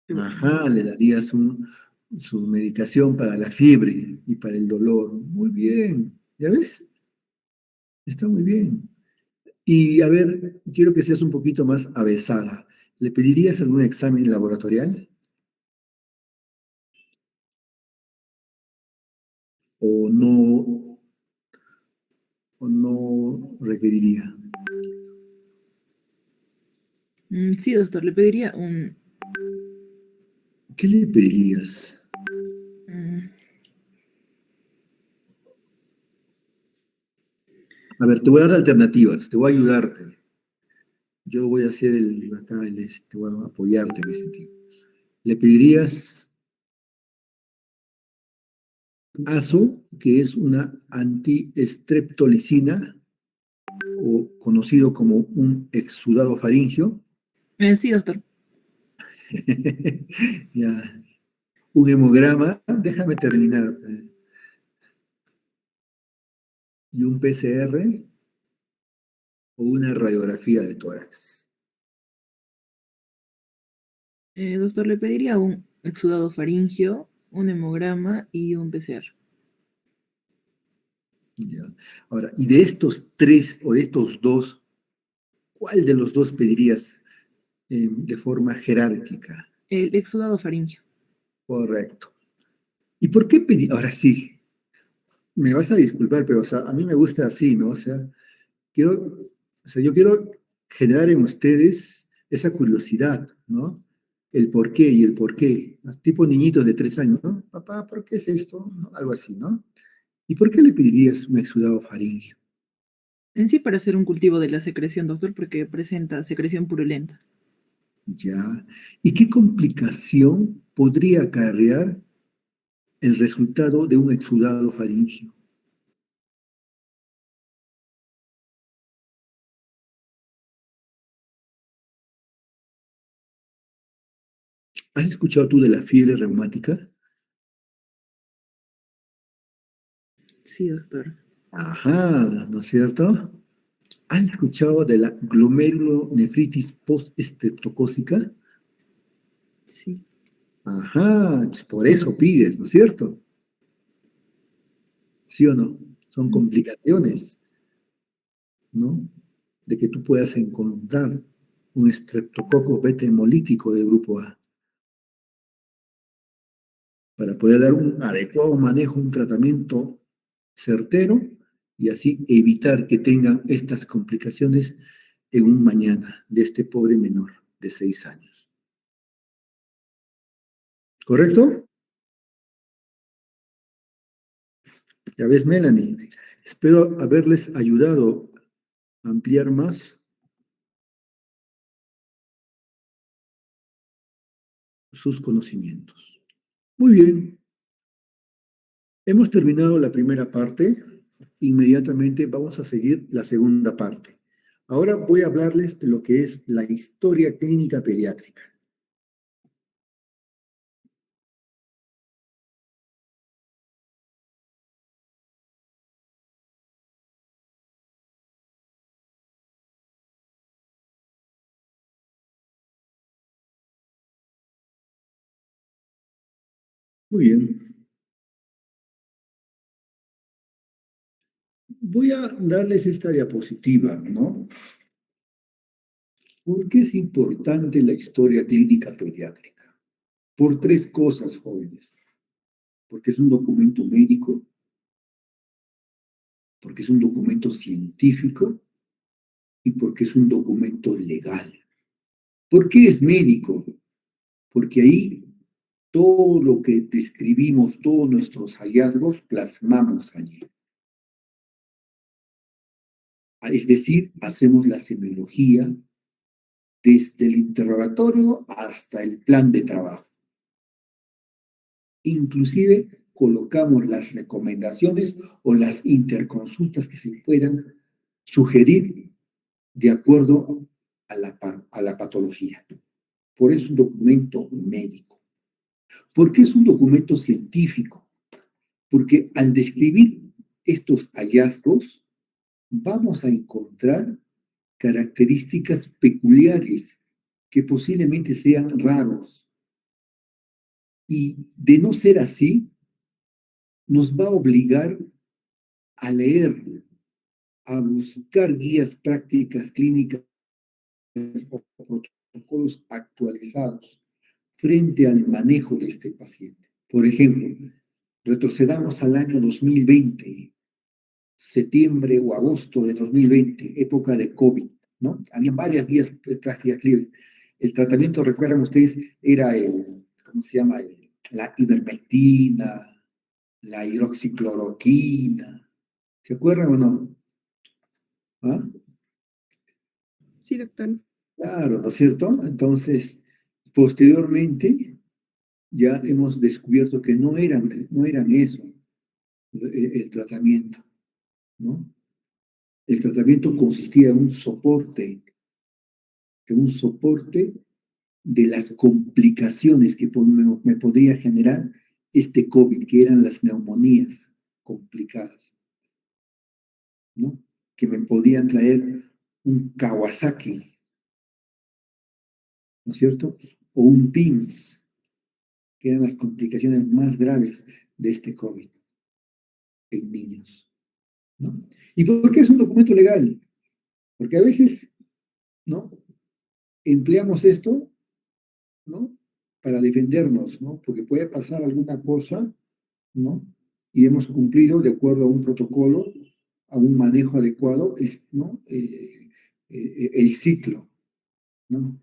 fiebre. Ajá, le darías su medicación para la fiebre y para el dolor. Muy bien, ¿ya ves? Está muy bien. Y a ver, quiero que seas un poquito más avesada. ¿Le pedirías algún examen laboratorial o no requeriría? Sí, doctor, le pediría un... ¿Qué le pedirías? mm, A ver, te voy a dar alternativas, te voy a ayudarte. Yo voy a hacer acá, voy a apoyarte en ese sentido. ¿Le pedirías ASO, que es una antiestreptolicina, o conocido como un exudado faríngeo? sí, doctor. Ya. Un hemograma, déjame terminar, y un PCR o una radiografía de tórax. Doctor, le pediría un exudado faríngeo, un hemograma y un PCR. Ya. Ahora, y de estos tres o de estos dos, ¿cuál de los dos pedirías de forma jerárquica? El exudado faríngeo. Correcto. ¿Y por qué pedir? Ahora sí, me vas a disculpar, pero o sea, a mí me gusta así, ¿no? Yo quiero generar en ustedes esa curiosidad, ¿no? El por qué y el por qué. Tipo niñitos de 3 años, ¿no? Papá, ¿por qué es esto? ¿No? Algo así, ¿no? ¿Y por qué le pedirías un exudado faríngeo? En sí, para hacer un cultivo de la secreción, doctor, porque presenta secreción purulenta. Ya. ¿Y qué complicación podría acarrear el resultado de un exudado faríngeo? ¿Has escuchado tú de la fiebre reumática? Sí, doctor. Ajá, ¿no es cierto? ¿Han escuchado de la glomerulonefritis post-estreptocócica? Sí. Ajá, por eso pides, ¿no es cierto? ¿Sí o no? Son complicaciones, ¿no? De que tú puedas encontrar un estreptococo beta hemolítico del grupo A para poder dar un adecuado manejo, un tratamiento certero y así evitar que tengan estas complicaciones en un mañana de este pobre menor de 6 años. ¿Correcto? Ya ves, Melanie. Espero haberles ayudado a ampliar más sus conocimientos. Muy bien. Hemos terminado la primera parte. Inmediatamente vamos a seguir la segunda parte. Ahora voy a hablarles de lo que es la historia clínica pediátrica. Muy bien. Voy a darles esta diapositiva, ¿no? ¿Por qué es importante la historia clínica pediátrica? Por 3 cosas, jóvenes. Porque es un documento médico, porque es un documento científico y porque es un documento legal. ¿Por qué es médico? Porque ahí todo lo que describimos, todos nuestros hallazgos, plasmamos allí. Es decir, hacemos la semiología desde el interrogatorio hasta el plan de trabajo. Inclusive colocamos las recomendaciones o las interconsultas que se puedan sugerir de acuerdo a la patología. Por eso es un documento médico. ¿Por qué es un documento científico? Porque al describir estos hallazgos, vamos a encontrar características peculiares que posiblemente sean raros. Y de no ser así, nos va a obligar a leer, a buscar guías prácticas clínicas o protocolos actualizados frente al manejo de este paciente. Por ejemplo, retrocedamos al año 2020, septiembre o agosto de 2020, época de COVID, ¿no? Había varias guías prácticas libres. El tratamiento, recuerdan ustedes, era ¿cómo se llama? La ivermectina, la hidroxicloroquina. ¿Se acuerdan o no? ¿Ah? Sí, doctor. Claro, ¿no es cierto? Entonces, posteriormente, ya hemos descubierto que no eran eso el tratamiento, ¿no? El tratamiento consistía en un soporte de las complicaciones que me podría generar este COVID, que eran las neumonías complicadas, ¿no? Que me podían traer un Kawasaki, ¿no es cierto? O un PIMS, que eran las complicaciones más graves de este COVID en niños, ¿no? ¿Y por qué es un documento legal? Porque a veces, ¿no? Empleamos esto, ¿no? Para defendernos, ¿no? Porque puede pasar alguna cosa, ¿no? Y hemos cumplido de acuerdo a un protocolo, a un manejo adecuado, ¿no? El ciclo, ¿no?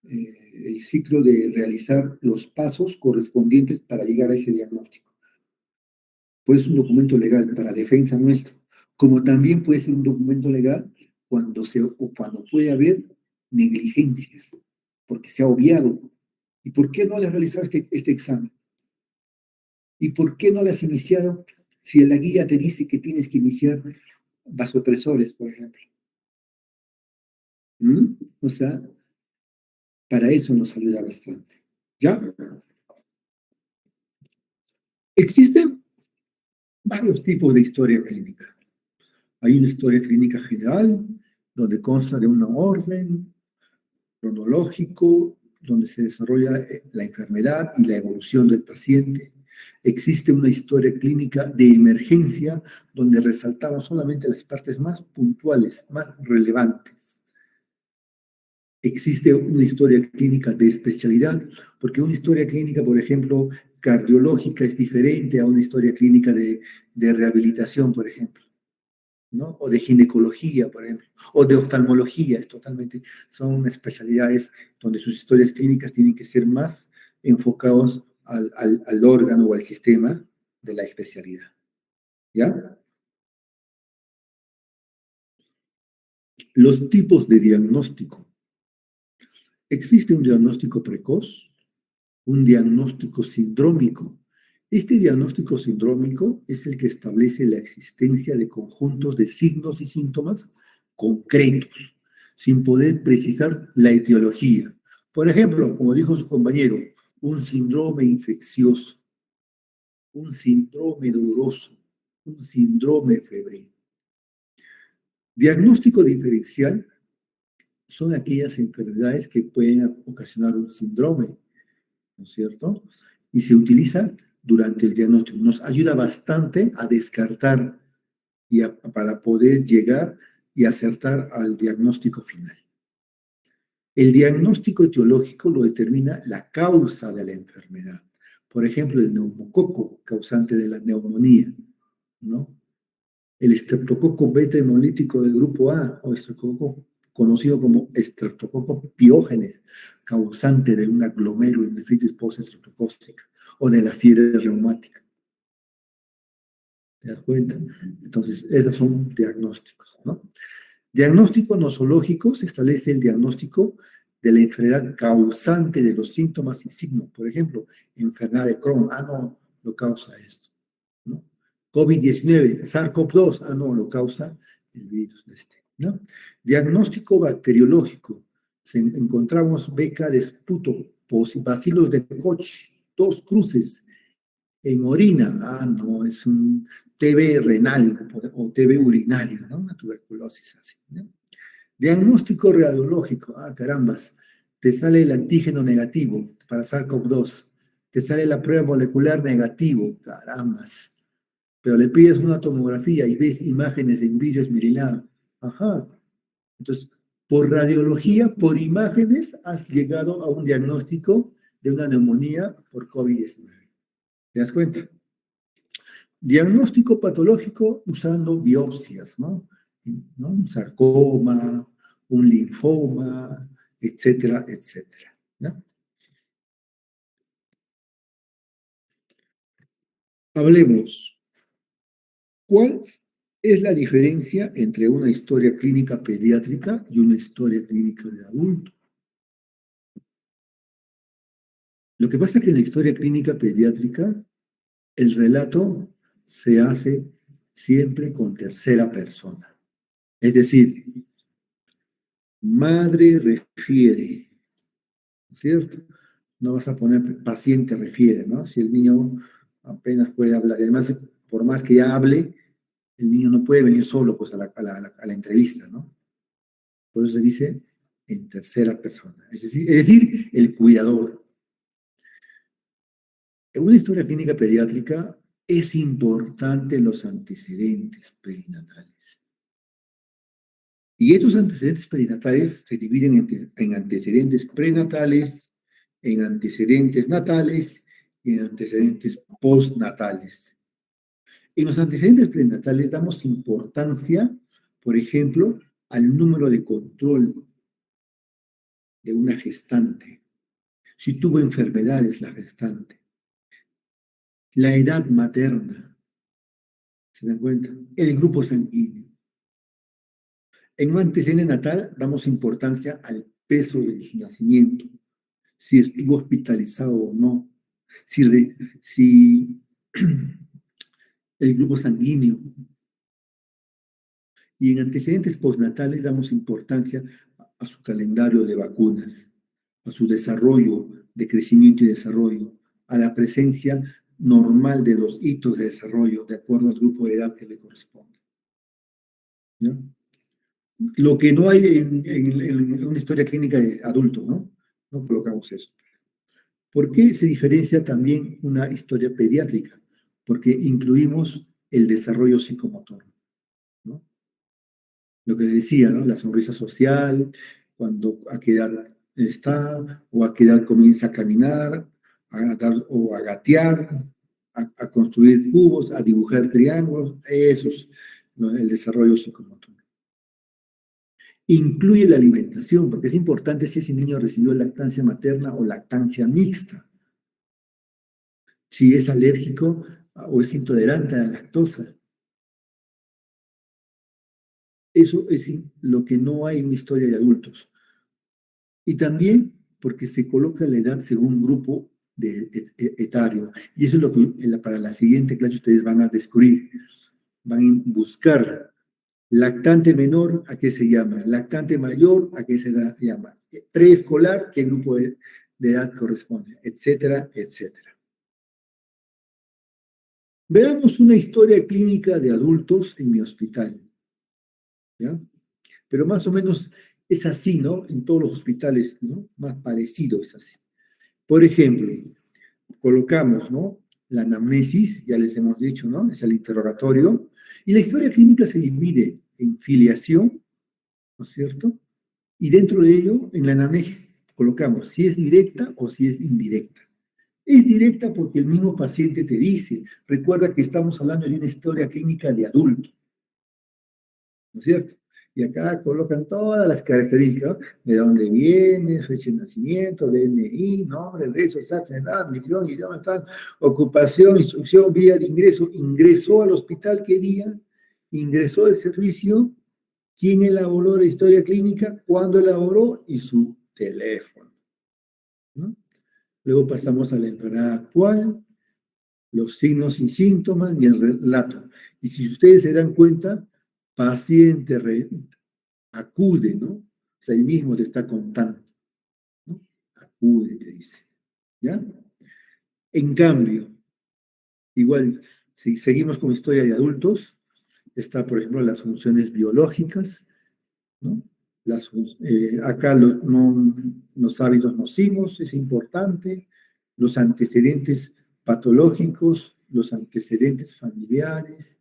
El ciclo de realizar los pasos correspondientes para llegar a ese diagnóstico. Pues es un documento legal para defensa nuestro, como también puede ser un documento legal cuando puede haber negligencias, porque se ha obviado. ¿Y por qué no le has realizado este examen? ¿Y por qué no le has iniciado si la guía te dice que tienes que iniciar vasopresores, por ejemplo? O sea, para eso nos ayuda bastante. ¿Ya? Existen varios tipos de historia clínica. Hay una historia clínica general, donde consta de un orden cronológico, donde se desarrolla la enfermedad y la evolución del paciente. Existe una historia clínica de emergencia, donde resaltamos solamente las partes más puntuales, más relevantes. Existe una historia clínica de especialidad, porque una historia clínica, por ejemplo, cardiológica es diferente a una historia clínica de rehabilitación, por ejemplo, ¿no? O de ginecología, por ejemplo, o de oftalmología, son especialidades donde sus historias clínicas tienen que ser más enfocados al órgano o al sistema de la especialidad, ¿ya? Los tipos de diagnóstico. Existe un diagnóstico precoz, un diagnóstico sindrómico. Este diagnóstico sindrómico es el que establece la existencia de conjuntos de signos y síntomas concretos, sin poder precisar la etiología. Por ejemplo, como dijo su compañero, un síndrome infeccioso, un síndrome doloroso, un síndrome febril. Diagnóstico diferencial son aquellas enfermedades que pueden ocasionar un síndrome, ¿no es cierto? Y se utiliza durante el diagnóstico. Nos ayuda bastante a descartar para poder llegar y acertar al diagnóstico final. El diagnóstico etiológico lo determina la causa de la enfermedad. Por ejemplo, el neumococo, causante de la neumonía, ¿no? El estreptococo beta hemolítico del grupo A, o estreptococo conocido como estreptococo piógenes, causante de una glomerulonefritis postestreptocócica o de la fiebre reumática. ¿Te das cuenta? Entonces, esos son diagnósticos, ¿no? Diagnóstico nosológico se establece el diagnóstico de la enfermedad causante de los síntomas y signos. Por ejemplo, enfermedad de Crohn, no, lo causa esto, ¿no? COVID-19, SARS-CoV-2, no, lo causa el virus ¿no? Diagnóstico bacteriológico. Encontramos beca de esputo, bacilos de Koch, 2 cruces en orina. No, es un TB renal o TB urinario, ¿no? Una tuberculosis así, ¿no? Diagnóstico radiológico. Carambas, te sale el antígeno negativo para SARS-CoV-2, te sale la prueba molecular negativo, carambas. Pero le pides una tomografía y ves imágenes en vidrio esmerilado. Entonces, por radiología, por imágenes, has llegado a un diagnóstico de una neumonía por COVID-19. ¿Te das cuenta? Diagnóstico patológico usando biopsias, ¿no? Un sarcoma, un linfoma, etcétera, etcétera, ¿no? Hablemos. ¿Cuál es la diferencia entre una historia clínica pediátrica y una historia clínica de adulto? Lo que pasa es que en la historia clínica pediátrica, el relato se hace siempre con tercera persona. Es decir, madre refiere, ¿cierto? No vas a poner paciente refiere, ¿no? Si el niño apenas puede hablar. Y además, por más que ya hable, el niño no puede venir solo pues, a la entrevista, ¿no? Por eso se dice en tercera persona. Es decir, el cuidador. En una historia clínica pediátrica es importante los antecedentes perinatales. Y estos antecedentes perinatales se dividen en antecedentes prenatales, en antecedentes natales y en antecedentes postnatales. En los antecedentes prenatales damos importancia, por ejemplo, al número de control de una gestante. Si tuvo enfermedades la gestante. La edad materna. ¿Se dan cuenta? El grupo sanguíneo. En un antecedente natal damos importancia al peso de su nacimiento, si estuvo hospitalizado o no, si el grupo sanguíneo. Y en antecedentes postnatales damos importancia a su calendario de vacunas, a su desarrollo, de crecimiento y desarrollo, a la presencia normal de los hitos de desarrollo de acuerdo al grupo de edad que le corresponde. ¿Ya? Lo que no hay en una historia clínica de adulto, ¿no? No colocamos eso. ¿Por qué se diferencia también una historia pediátrica? Porque incluimos el desarrollo psicomotor, ¿no? Lo que decía, ¿no? La sonrisa social, a qué edad está, o a qué edad comienza a caminar, o a gatear, a construir cubos, a dibujar triángulos, eso es, ¿no? El desarrollo psicomotor. Incluye la alimentación, porque es importante si ese niño recibió lactancia materna o lactancia mixta. Si es alérgico o es intolerante a la lactosa. Eso es lo que no hay en una historia de adultos. Y también porque se coloca la edad según grupo etario. Y eso es lo que para la siguiente clase ustedes van a descubrir. Van a buscar lactante menor, ¿a qué se llama? Lactante mayor, ¿a qué se llama? Preescolar, ¿qué grupo de edad corresponde? Etcétera, etcétera. Veamos una historia clínica de adultos en mi hospital. ¿Ya? Pero más o menos es así, ¿no? En todos los hospitales, ¿no? Más parecido es así. Por ejemplo, colocamos, ¿no? La anamnesis, ya les hemos dicho, ¿no? Es el interrogatorio. Y la historia clínica se divide en filiación, ¿no es cierto? Y dentro de ello, en la anamnesis, colocamos si es directa o si es indirecta. Es directa porque el mismo paciente te dice, recuerda que estamos hablando de una historia clínica de adulto, ¿no es cierto? Y acá colocan todas las características, de dónde viene, fecha de nacimiento, DNI, nombre, ingreso, edad, millón, idioma, tal, ocupación, instrucción, vía de ingreso. Ingresó al hospital, ¿qué día? Ingresó al servicio, quién elaboró la historia clínica, cuándo elaboró y su teléfono, ¿no? Luego pasamos a la enfermedad actual, los signos y síntomas y el relato. Y si ustedes se dan cuenta, paciente acude, ¿no? O sea, él mismo te está contando, ¿no? Acude, te dice, ¿ya? En cambio, igual, si seguimos con historia de adultos, está, por ejemplo, las funciones biológicas, ¿no? Acá los hábitos nocivos es importante, los antecedentes patológicos, los antecedentes familiares,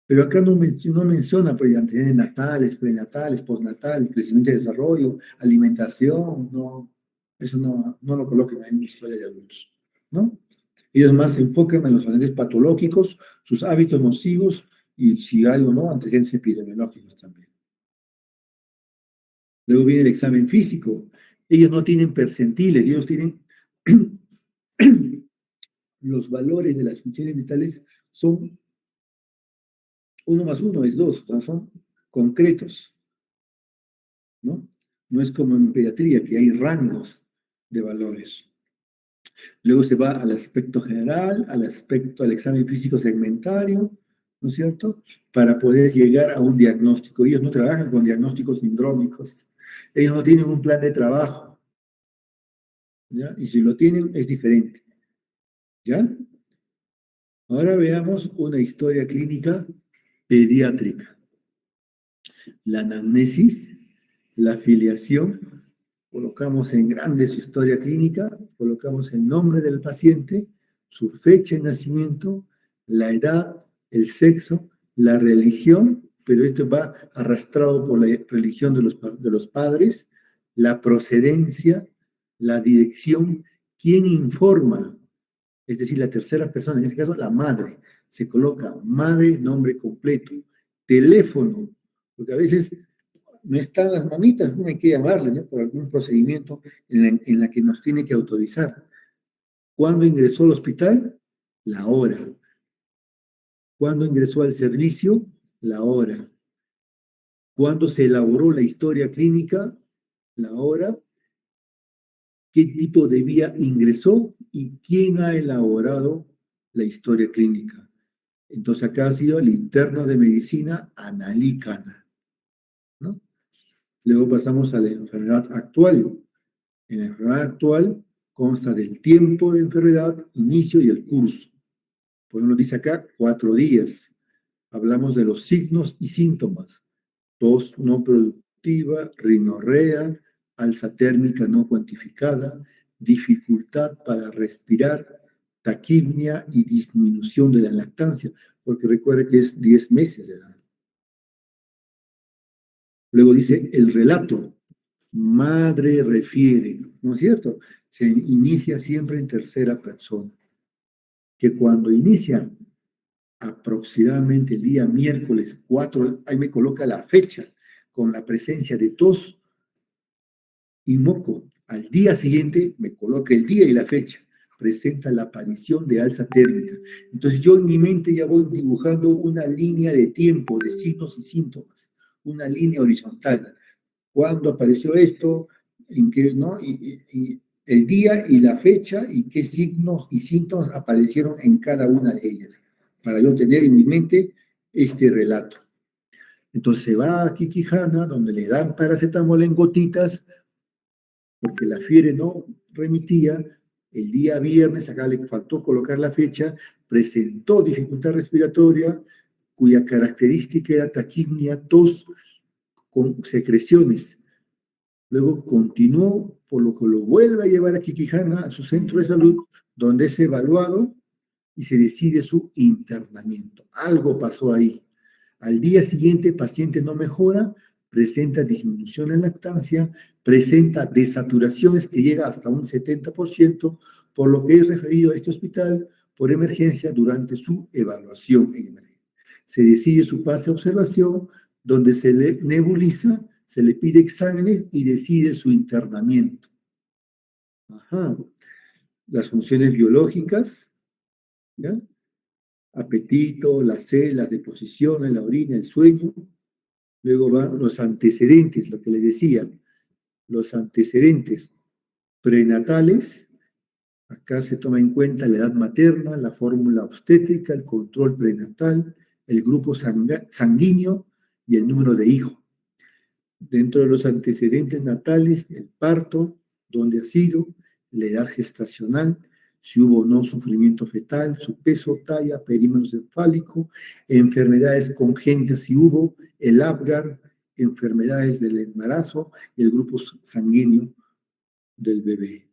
pero acá no menciona pues, antecedentes natales, prenatales, postnatales, crecimiento y desarrollo, alimentación, no, eso no lo colocan en una historia de adultos, ¿no? Ellos más se enfocan en los antecedentes patológicos, sus hábitos nocivos y si hay o no antecedentes epidemiológicos también. Luego viene el examen físico. Ellos no tienen percentiles, ellos tienen los valores de las funciones vitales son 1 más 1 es 2, ¿no? Son concretos, ¿no? No es como en pediatría, que hay rangos de valores. Luego se va al aspecto general, al examen físico segmentario, ¿no es cierto? Para poder llegar a un diagnóstico. Ellos no trabajan con diagnósticos sindrómicos. Ellos no tienen un plan de trabajo, ¿ya? Y si lo tienen, es diferente, ¿ya? Ahora veamos una historia clínica pediátrica. La anamnesis, la filiación, colocamos en grande su historia clínica, colocamos el nombre del paciente, su fecha de nacimiento, la edad, el sexo, la religión, pero esto va arrastrado por la religión de los padres, la procedencia, la dirección, quién informa, es decir, la tercera persona, en este caso la madre, se coloca madre, nombre completo, teléfono, porque a veces no están las mamitas, no hay que llamarle, ¿no? Por algún procedimiento en la que nos tiene que autorizar. ¿Cuándo ingresó al hospital? La hora. ¿Cuándo ingresó al servicio? La hora. ¿Cuándo se elaboró la historia clínica? La hora. ¿Qué tipo de vía ingresó? ¿Y quién ha elaborado la historia clínica? Entonces acá ha sido el interno de medicina analícana, ¿no? Luego pasamos a la enfermedad actual. En la enfermedad actual Consta del tiempo de enfermedad, inicio y el curso. Por ejemplo, dice acá 4 días. Hablamos de los signos y síntomas. Tos no productiva, rinorrea, alza térmica no cuantificada, dificultad para respirar, taquipnia y disminución de la lactancia, porque recuerde que es 10 meses de edad. Luego dice el relato, madre refiere, ¿no es cierto? Se inicia siempre en tercera persona. Que cuando inicia aproximadamente el día miércoles 4, ahí me coloca la fecha, con la presencia de tos y moco. Al día siguiente me coloca el día y la fecha, presenta la aparición de alza térmica. Entonces yo en mi mente ya voy dibujando una línea de tiempo, de signos y síntomas, una línea horizontal. ¿Cuándo apareció esto? ¿En qué, no? Y el día y la fecha y qué signos y síntomas aparecieron en cada una de ellas, para yo tener en mi mente este relato. Entonces se va a Kikijana, donde le dan paracetamol en gotitas, porque la fiebre no remitía. El día viernes, acá le faltó colocar la fecha, presentó dificultad respiratoria, cuya característica era taquipnia, tos, con secreciones. Luego continuó, por lo que lo vuelve a llevar a Kikijana, a su centro de salud, donde es evaluado y se decide su internamiento. Algo pasó ahí. Al día siguiente, el paciente no mejora, presenta disminución en lactancia, presenta desaturaciones que llega hasta un 70%, por lo que es referido a este hospital por emergencia durante su evaluación en emergencia. Se decide su pase a observación, donde se le nebuliza, se le pide exámenes y decide su internamiento. Ajá. Las funciones biológicas, ¿ya? Apetito, las sed, las deposiciones, la orina, el sueño. Luego van los antecedentes, lo que les decía, los antecedentes prenatales. Acá se toma en cuenta la edad materna, la fórmula obstétrica, el control prenatal, el grupo sanguíneo y el número de hijos. Dentro de los antecedentes natales, el parto, dónde ha sido, la edad gestacional, si hubo o no sufrimiento fetal, su peso, talla, perímetro cefálico, enfermedades congénitas si hubo, el Apgar, enfermedades del embarazo y el grupo sanguíneo del bebé.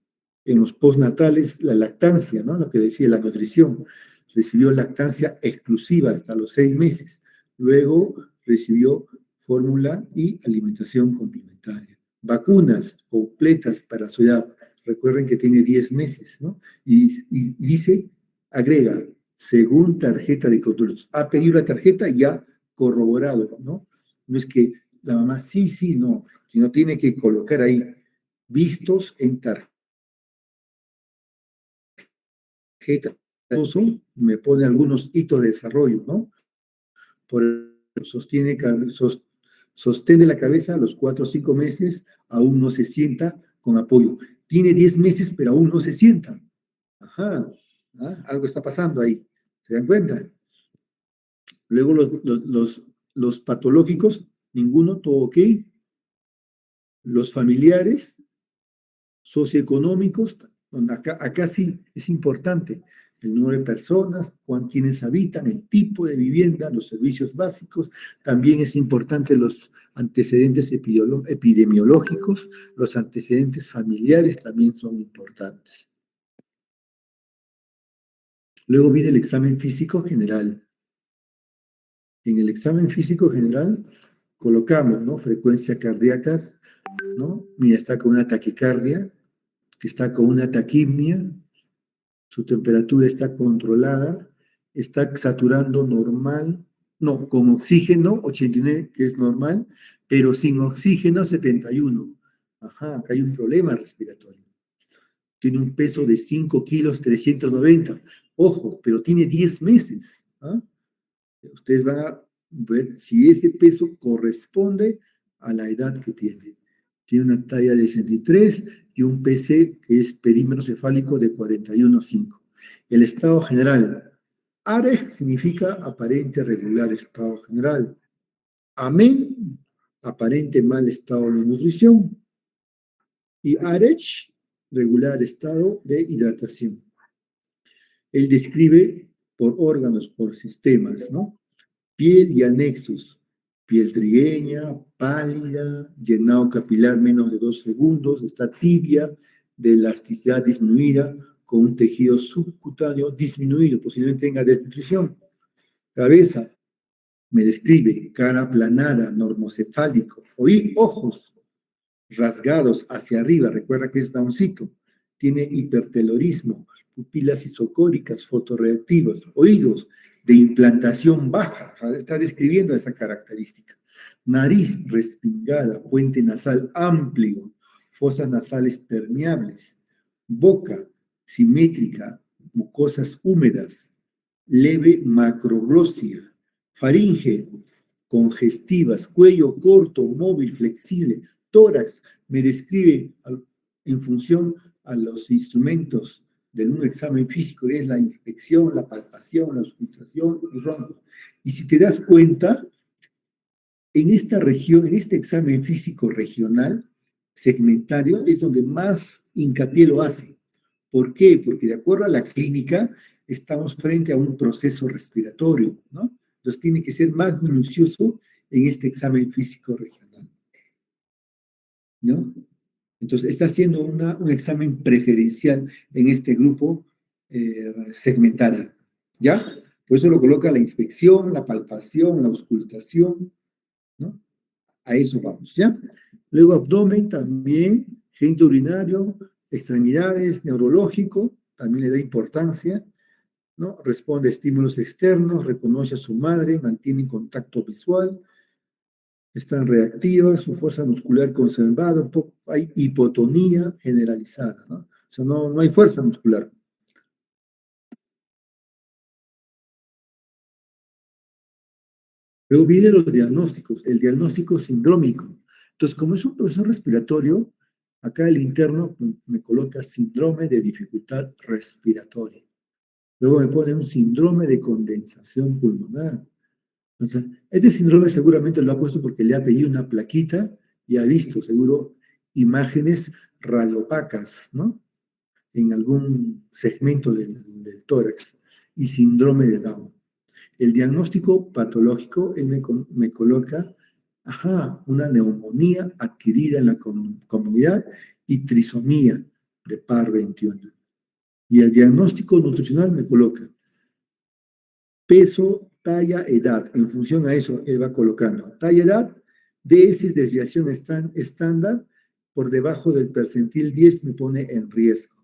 En los postnatales, la lactancia, ¿no? Lo que decía, la nutrición. Recibió lactancia exclusiva hasta los 6 meses. Luego recibió fórmula y alimentación complementaria. Vacunas completas para su edad. Recuerden que tiene 10 meses, ¿no? Y dice, agrega, según tarjeta de control. Ha pedido la tarjeta ya corroborado, ¿no? No es que la mamá sí, no, sino tiene que colocar ahí, vistos en tarjeta. Me pone algunos hitos de desarrollo, ¿no? Por sostiene la cabeza a los 4 o 5 meses, aún no se sienta con apoyo. Tiene 10 meses, pero aún no se sienta. Ajá, ¿ah? Algo está pasando ahí. ¿Se dan cuenta? Luego los patológicos, ninguno, todo ok. Los familiares, socioeconómicos, acá sí es importante el número de personas, quienes habitan, el tipo de vivienda, los servicios básicos. También es importante los antecedentes epidemiológicos, los antecedentes familiares también son importantes. Luego viene el examen físico general. En el examen físico general colocamos, ¿no? Frecuencias cardíacas, ¿no? Mira, está con una taquicardia, que está con una taquipnia, su temperatura está controlada, está saturando normal, no, con oxígeno 89, que es normal, pero sin oxígeno 71. Ajá, acá hay un problema respiratorio. Tiene un peso de 5 kilos 390. Ojo, pero tiene 10 meses. ¿Ah? Ustedes van a ver si ese peso corresponde a la edad que tiene. Tiene una talla de 63 y un PC que es perímetro cefálico de 41,5. El estado general. AREG significa aparente regular estado general. AMEN, aparente mal estado de nutrición. Y ARECH regular estado de hidratación. Él describe por órganos, por sistemas, ¿no? Piel y anexos. Piel trigueña, pálida, llenado capilar menos de 2 segundos, está tibia, de elasticidad disminuida, con un tejido subcutáneo disminuido, posiblemente tenga desnutrición. Cabeza, me describe, cara aplanada, normocefálico. Ojos rasgados hacia arriba, recuerda que es Downcito. Tiene hipertelorismo, pupilas isocóricas, fotorreactivas. Oídos de implantación baja, está describiendo esa característica. Nariz respingada, puente nasal amplio, fosas nasales permeables. Boca simétrica, mucosas húmedas, leve macroglosia. Faringe congestivas, cuello corto, móvil, flexible. Tórax me describe en función a los instrumentos de un examen físico, es la inspección, la palpación, la auscultación, los rombos. Y si te das cuenta, en esta región, en este examen físico regional, segmentario, es donde más hincapié lo hace. ¿Por qué? Porque de acuerdo a la clínica, estamos frente a un proceso respiratorio, ¿no? Entonces tiene que ser más minucioso en este examen físico regional, ¿no? Entonces está haciendo un examen preferencial en este grupo segmentario, ¿ya? Por eso lo coloca la inspección, la palpación, la auscultación, ¿no? A eso vamos, ¿ya? Luego abdomen también, gento urinario, extremidades, neurológico, también le da importancia, ¿no? Responde a estímulos externos, reconoce a su madre, mantiene contacto visual, están reactivas, su fuerza muscular conservada, hay hipotonía generalizada, ¿no? O sea, no hay fuerza muscular. Luego vienen los diagnósticos, el diagnóstico sindrómico. Entonces, como es un proceso respiratorio, acá el interno me coloca síndrome de dificultad respiratoria. Luego me pone un síndrome de condensación pulmonar. O sea, este síndrome seguramente lo ha puesto porque le ha pedido una plaquita y ha visto, seguro, imágenes radiopacas, ¿no? En algún segmento del tórax. Y síndrome de Down. El diagnóstico patológico, él me coloca, una neumonía adquirida en la comunidad y trisomía de par 21. Y el diagnóstico nutricional me coloca peso, talla, edad. En función a eso, él va colocando talla, edad, DS es desviación estándar, por debajo del percentil 10 me pone en riesgo.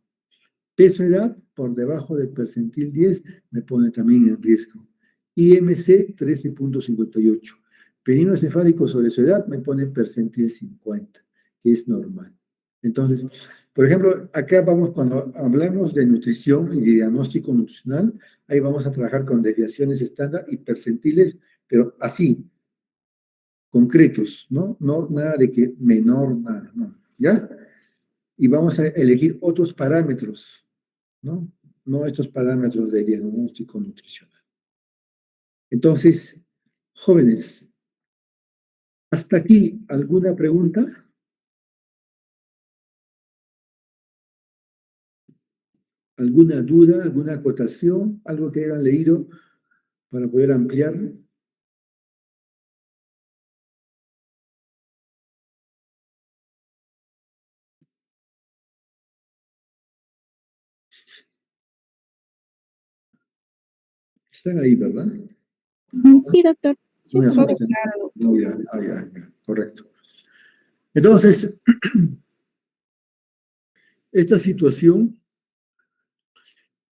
Peso, edad, por debajo del percentil 10 me pone también en riesgo. IMC 13.58. Perímetro cefálico sobre su edad me pone percentil 50, que es normal. Entonces, por ejemplo, acá vamos, cuando hablamos de nutrición y de diagnóstico nutricional, ahí vamos a trabajar con desviaciones estándar y percentiles, pero así, concretos, ¿no? No nada de que menor, nada, no, ¿ya? Y vamos a elegir otros parámetros, ¿no? No estos parámetros de diagnóstico nutricional. Entonces, jóvenes, ¿hasta aquí alguna pregunta? ¿Alguna duda, alguna acotación, algo que hayan leído para poder ampliar? Están ahí, ¿verdad? Sí, doctor. Sí, No me parece asusten. claro. No, ya, correcto. Entonces, esta situación,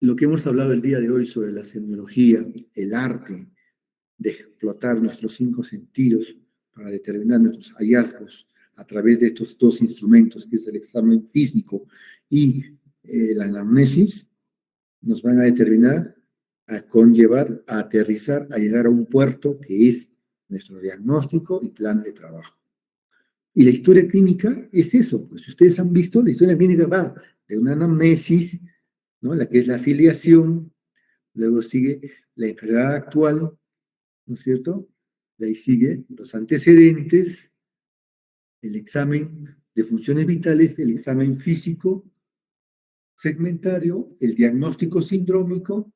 lo que hemos hablado el día de hoy sobre la semiología, el arte de explotar nuestros 5 sentidos para determinar nuestros hallazgos a través de estos 2 instrumentos, que es el examen físico y la anamnesis, nos van a determinar, a conllevar, a aterrizar, a llegar a un puerto que es nuestro diagnóstico y plan de trabajo. Y la historia clínica es eso, pues si ustedes han visto, la historia clínica va de una anamnesis, ¿no? La que es la afiliación, luego sigue la enfermedad actual, ¿no es cierto? De ahí sigue los antecedentes, el examen de funciones vitales, el examen físico, segmentario, el diagnóstico sindrómico,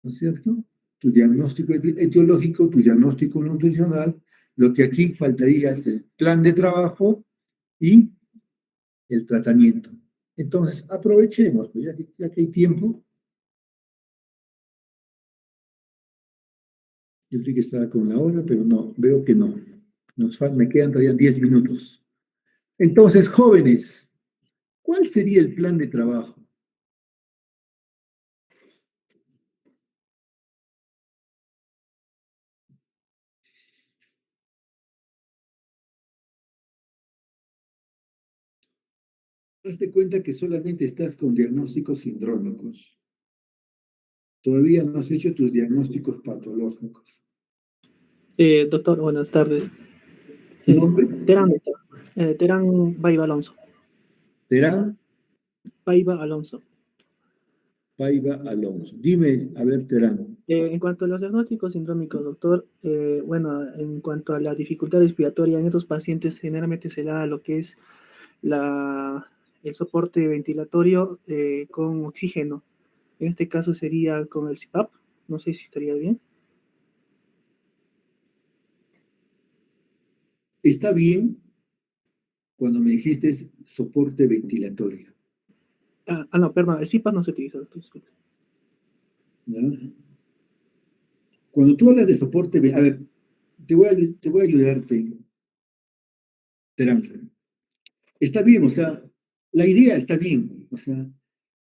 ¿no es cierto? Tu diagnóstico etiológico, tu diagnóstico nutricional. Lo que aquí faltaría es el plan de trabajo y el tratamiento. Entonces, aprovechemos, pues, ya que hay tiempo. Yo creí que estaba con la hora, pero no, veo que no. Me quedan todavía 10 minutos. Entonces, jóvenes, ¿cuál sería el plan de trabajo? Hazte cuenta que solamente estás con diagnósticos sindrómicos. Todavía no has hecho tus diagnósticos patológicos. Doctor, buenas tardes. ¿Tu nombre? Terán, doctor. Terán Paiva Alonso. Terán Paiva Alonso. Paiva Alonso. Dime, a ver, Terán. En cuanto a los diagnósticos sindrómicos, doctor, bueno, en cuanto a la dificultad respiratoria en estos pacientes, generalmente se da lo que es el soporte ventilatorio con oxígeno. En este caso sería con el CPAP. No sé si estaría bien. Está bien cuando me dijiste soporte ventilatorio. No, perdón, el CPAP no se utiliza, doctor, disculpe. ¿Ya? Cuando tú hablas de soporte, a ver, te voy a ayudarte, Terán. Está bien, o sea, la idea está bien, o sea,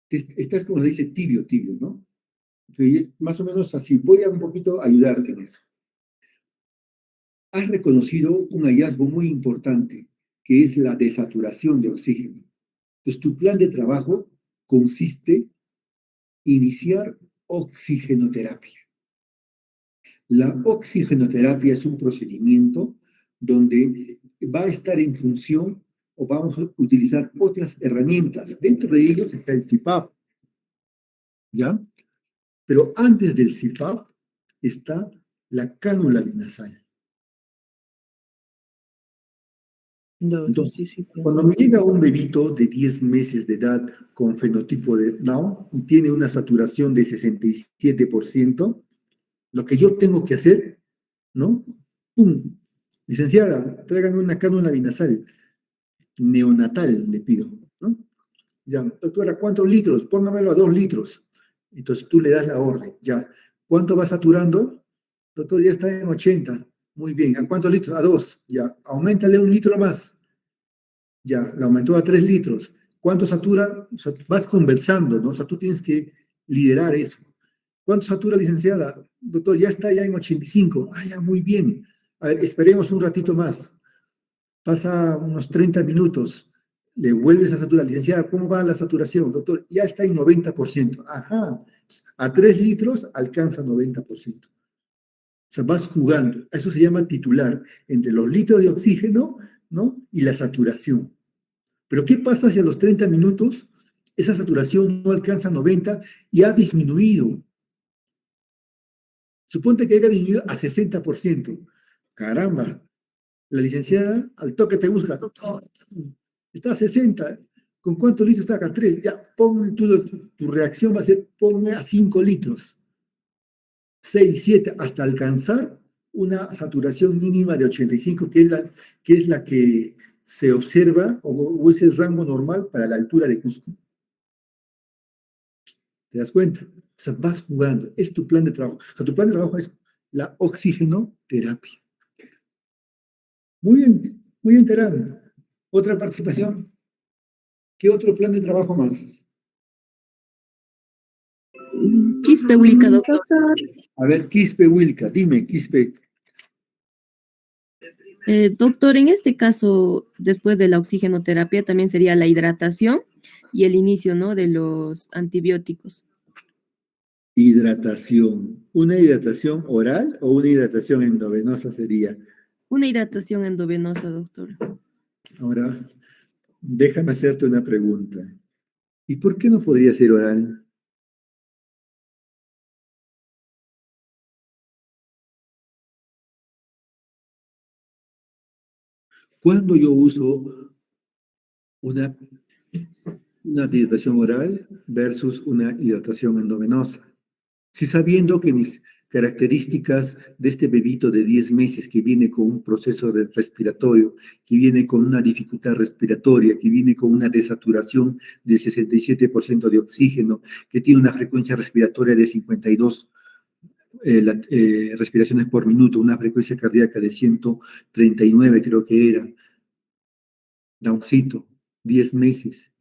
estás como se dice tibio, ¿no? Pero más o menos así, voy a un poquito ayudarte en eso. Has reconocido un hallazgo muy importante, que es la desaturación de oxígeno. Entonces, tu plan de trabajo consiste en iniciar oxigenoterapia. La oxigenoterapia es un procedimiento donde va a estar en función o vamos a utilizar otras herramientas. Dentro de ellos está el CPAP, ¿ya? Pero antes del CPAP está la cánula nasal. No, Entonces, sí, cuando me llega un bebito de 10 meses de edad con fenotipo de Down y tiene una saturación de 67%, lo que yo tengo que hacer, ¿no? ¡Pum! Licenciada, tráigame una cánula binasal neonatal, le pido, ¿no? Ya, doctora, ¿cuántos litros? Póngamelo a 2 litros. Entonces tú le das la orden, ya. ¿Cuánto va saturando? Doctor, ya está en 80. Muy bien. ¿A cuántos litros? A 2. Ya. Auméntale 1 litro más. Ya, le aumentó a 3 litros. ¿Cuánto satura? O sea, vas conversando, ¿no? O sea, tú tienes que liderar eso. ¿Cuánto satura, licenciada? Doctor, ya está ya en 85. Ah, ya, muy bien. A ver, esperemos un ratito más. Pasa unos 30 minutos. Le vuelves a saturar. Licenciada, ¿cómo va la saturación? Doctor, ya está en 90%. Ajá. A 3 litros alcanza 90%. O sea, vas jugando. Eso se llama titular entre los litros de oxígeno, ¿no? Y la saturación. Pero ¿qué pasa si a los 30 minutos esa saturación no alcanza 90 y ha disminuido? Suponte que haya disminuido a 60%. Caramba, la licenciada al toque te busca, doctor, está a 60. ¿Con cuántos litros está acá? 3. Ya, tu reacción va a ser, ponme a 5 litros. 6, 7, hasta alcanzar una saturación mínima de 85, que es la que se observa o es el rango normal para la altura de Cusco. ¿Te das cuenta? O sea, vas jugando. Es tu plan de trabajo. O sea, tu plan de trabajo es la oxigenoterapia. Muy bien, Terán. ¿Otra participación? ¿Qué otro plan de trabajo más? Quispe Wilca, doctor. A ver, Quispe Wilca, dime, Quispe. Doctor, en este caso, después de la oxigenoterapia, también sería la hidratación y el inicio, ¿no?, de los antibióticos. Hidratación. ¿Una hidratación oral o una hidratación endovenosa sería? Una hidratación endovenosa, doctor. Ahora, déjame hacerte una pregunta. ¿Y por qué no podría ser oral? Cuando yo uso una una hidratación oral versus una hidratación endovenosa. Si sabiendo que mis características de este bebito de 10 meses que viene con un proceso respiratorio, que viene con una dificultad respiratoria, que viene con una desaturación del 67% de oxígeno, que tiene una frecuencia respiratoria de 52 respiraciones por minuto, una frecuencia cardíaca de 139 creo que era, Downcito, 10 meses.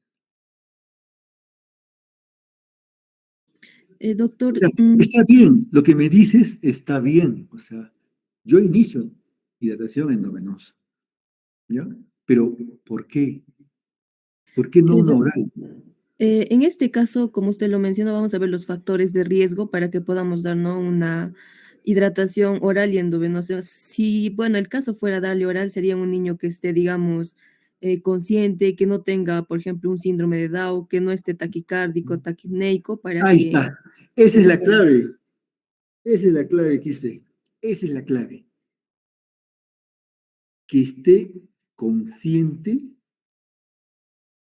Doctor, Está bien, lo que me dices está bien, o sea, yo inicio hidratación endovenosa, ¿ya? Pero, ¿por qué? ¿Por qué no una oral? En este caso, como usted lo mencionó, vamos a ver los factores de riesgo para que podamos dar, ¿no?, una hidratación oral y endovenosa. Si, bueno, el caso fuera darle oral, sería un niño que esté, digamos, consciente, que no tenga, por ejemplo, un síndrome de Down, que no esté taquicárdico, taquipneico, para Ahí que... está, esa es la clave. Esa es la clave, Quispe. Esa es la clave. Que esté consciente,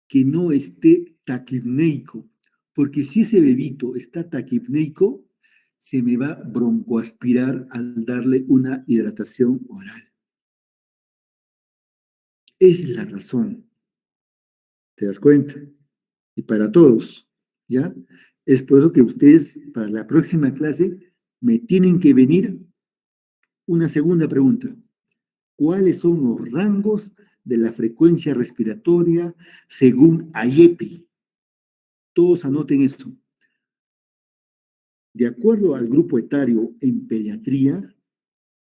que no esté taquipneico. Porque si ese bebito está taquipneico, se me va a broncoaspirar al darle una hidratación oral. Esa es la razón. ¿Te das cuenta? Y para todos, ¿ya? Es por eso que ustedes, para la próxima clase, me tienen que venir una segunda pregunta. ¿Cuáles son los rangos de la frecuencia respiratoria según IEPI? Todos anoten eso. De acuerdo al grupo etario en pediatría,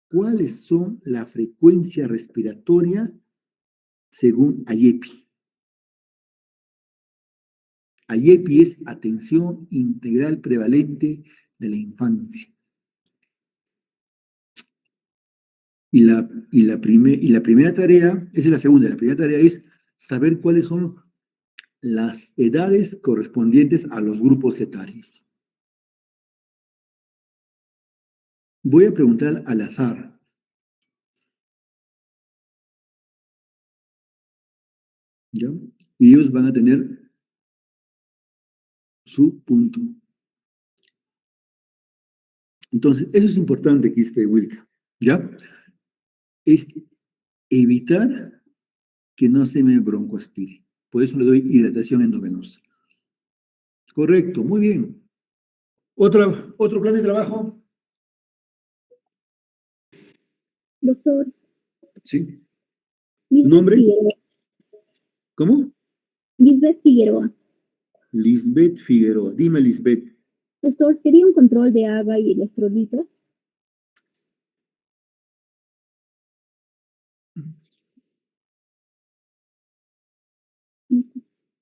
¿cuáles son la frecuencia respiratoria según IEPI? IEPI es atención integral prevalente de la infancia. Y la primera tarea, esa es la segunda, la primera tarea es saber cuáles son las edades correspondientes a los grupos etarios. Voy a preguntar al azar. ¿Ya? Y ellos van a tener su punto. Entonces, eso es importante, Quispe Wilka. ¿Ya? Es evitar que no se me broncoaspire. Por eso le doy hidratación endovenosa. Correcto, muy bien. ¿Otro plan de trabajo? Doctor. Sí. Lisbeth ¿Nombre? Figueroa. ¿Cómo? Lisbeth Figueroa. Lisbeth Figueroa. Dime, Lisbeth. Doctor, ¿sería un control de agua y electrolitos?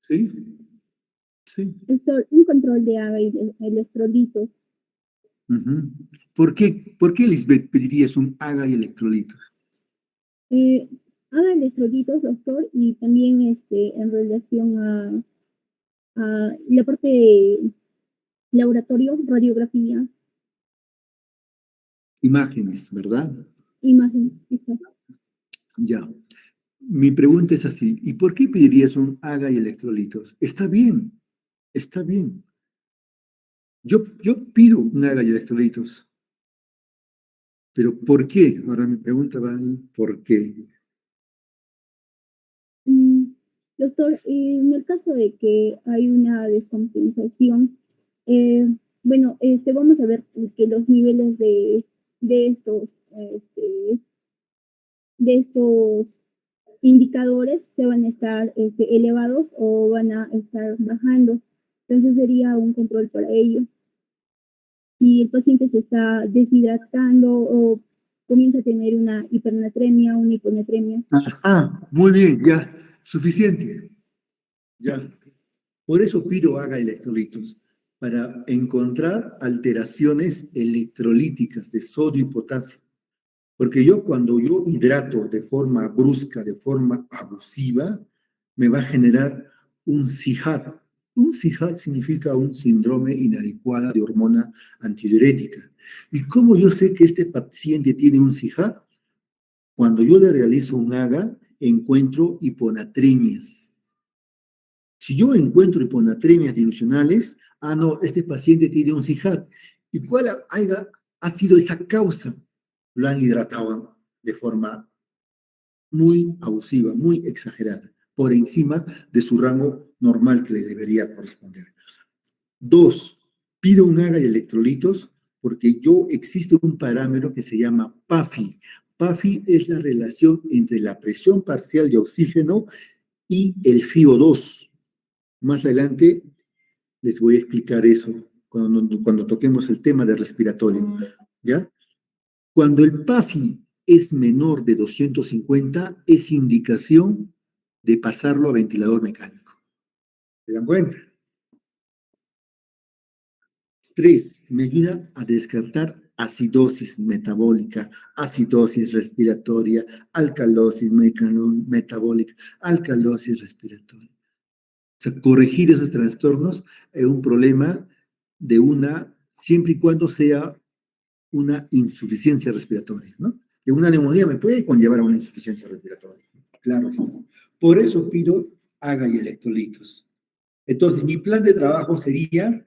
¿Sí? Sí. Doctor, un control de agua y electrolitos. Uh-huh. ¿Por qué, Lisbeth, pedirías un AGA y electrolitos? Haga electrolitos, doctor, y también en relación a la parte de laboratorio, radiografía. Imágenes, ¿verdad? Imagen, exacto. Ya. Mi pregunta es así, ¿y por qué pedirías un AGA y electrolitos? Está bien, está bien. Yo pido un AGA y electrolitos. Pero ¿por qué? Ahora mi pregunta va ahí, ¿por qué? Doctor, en el caso de que hay una descompensación, bueno, vamos a ver que los niveles de estos indicadores se van a estar elevados o van a estar bajando. Entonces sería un control para ello. Si el paciente se está deshidratando o comienza a tener una hipernatremia, una hiponatremia. Muy bien, ya, suficiente. Ya. Por eso pido haga electrolitos, para encontrar alteraciones electrolíticas de sodio y potasio. Porque cuando yo hidrato de forma brusca, de forma abusiva, me va a generar un SIHAT. Un SIHAT significa un síndrome inadecuada de hormona antidiurética. ¿Y cómo yo sé que este paciente tiene un SIHAT? Cuando yo le realizo un AGA, encuentro hiponatremias. Si yo encuentro hiponatremias dilucionales, no, este paciente tiene un CIJAT. ¿Y cuál ha sido esa causa? Lo han hidratado de forma muy abusiva, muy exagerada, por encima de su rango normal que le debería corresponder. 2, pido un AGA y electrolitos porque existe un parámetro que se llama PAFI. PAFI es la relación entre la presión parcial de oxígeno y el FiO2. Más adelante les voy a explicar eso cuando toquemos el tema de respiratorio, ¿ya? Cuando el PAFI es menor de 250, es indicación de pasarlo a ventilador mecánico. ¿Se dan cuenta? 3, me ayuda a descartar acidosis metabólica, acidosis respiratoria, alcalosis metabólica, alcalosis respiratoria. O sea, corregir esos trastornos es un problema siempre y cuando sea una insuficiencia respiratoria, ¿no? Que una neumonía me puede conllevar a una insuficiencia respiratoria. Claro está. Por eso pido AGA y electrolitos. Entonces, mi plan de trabajo sería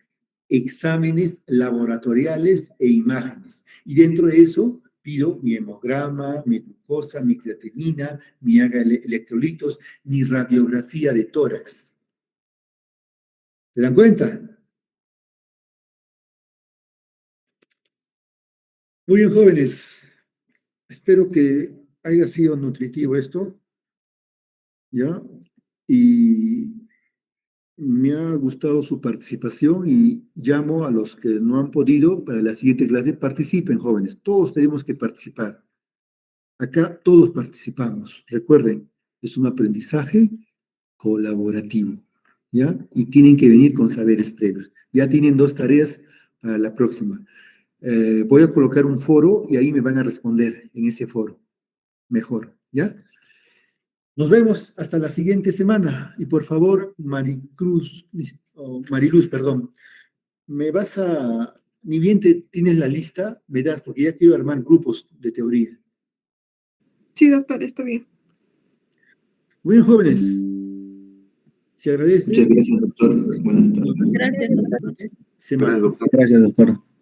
exámenes laboratoriales e imágenes. Y dentro de eso pido mi hemograma, mi glucosa, mi creatinina, mi AGA electrolitos, mi radiografía de tórax. ¿Se dan cuenta? Muy bien, jóvenes. Espero que haya sido nutritivo esto, ¿ya? Y me ha gustado su participación y llamo a los que no han podido para la siguiente clase. Participen, jóvenes. Todos tenemos que participar. Acá todos participamos. Recuerden, es un aprendizaje colaborativo, ¿ya? Y tienen que venir con saberes previos. Ya tienen 2 tareas para la próxima. Voy a colocar un foro y ahí me van a responder en ese foro. Mejor, ¿ya? Nos vemos hasta la siguiente semana. Y por favor, Mariluz, perdón, me vas ni bien tienes la lista, me das, porque ya quiero armar grupos de teoría. Sí, doctor, está bien. Muy bien, jóvenes. Se agradece. Muchas gracias, doctor. Buenas tardes. Gracias, doctor. Semana. Gracias, doctor. Gracias, doctor.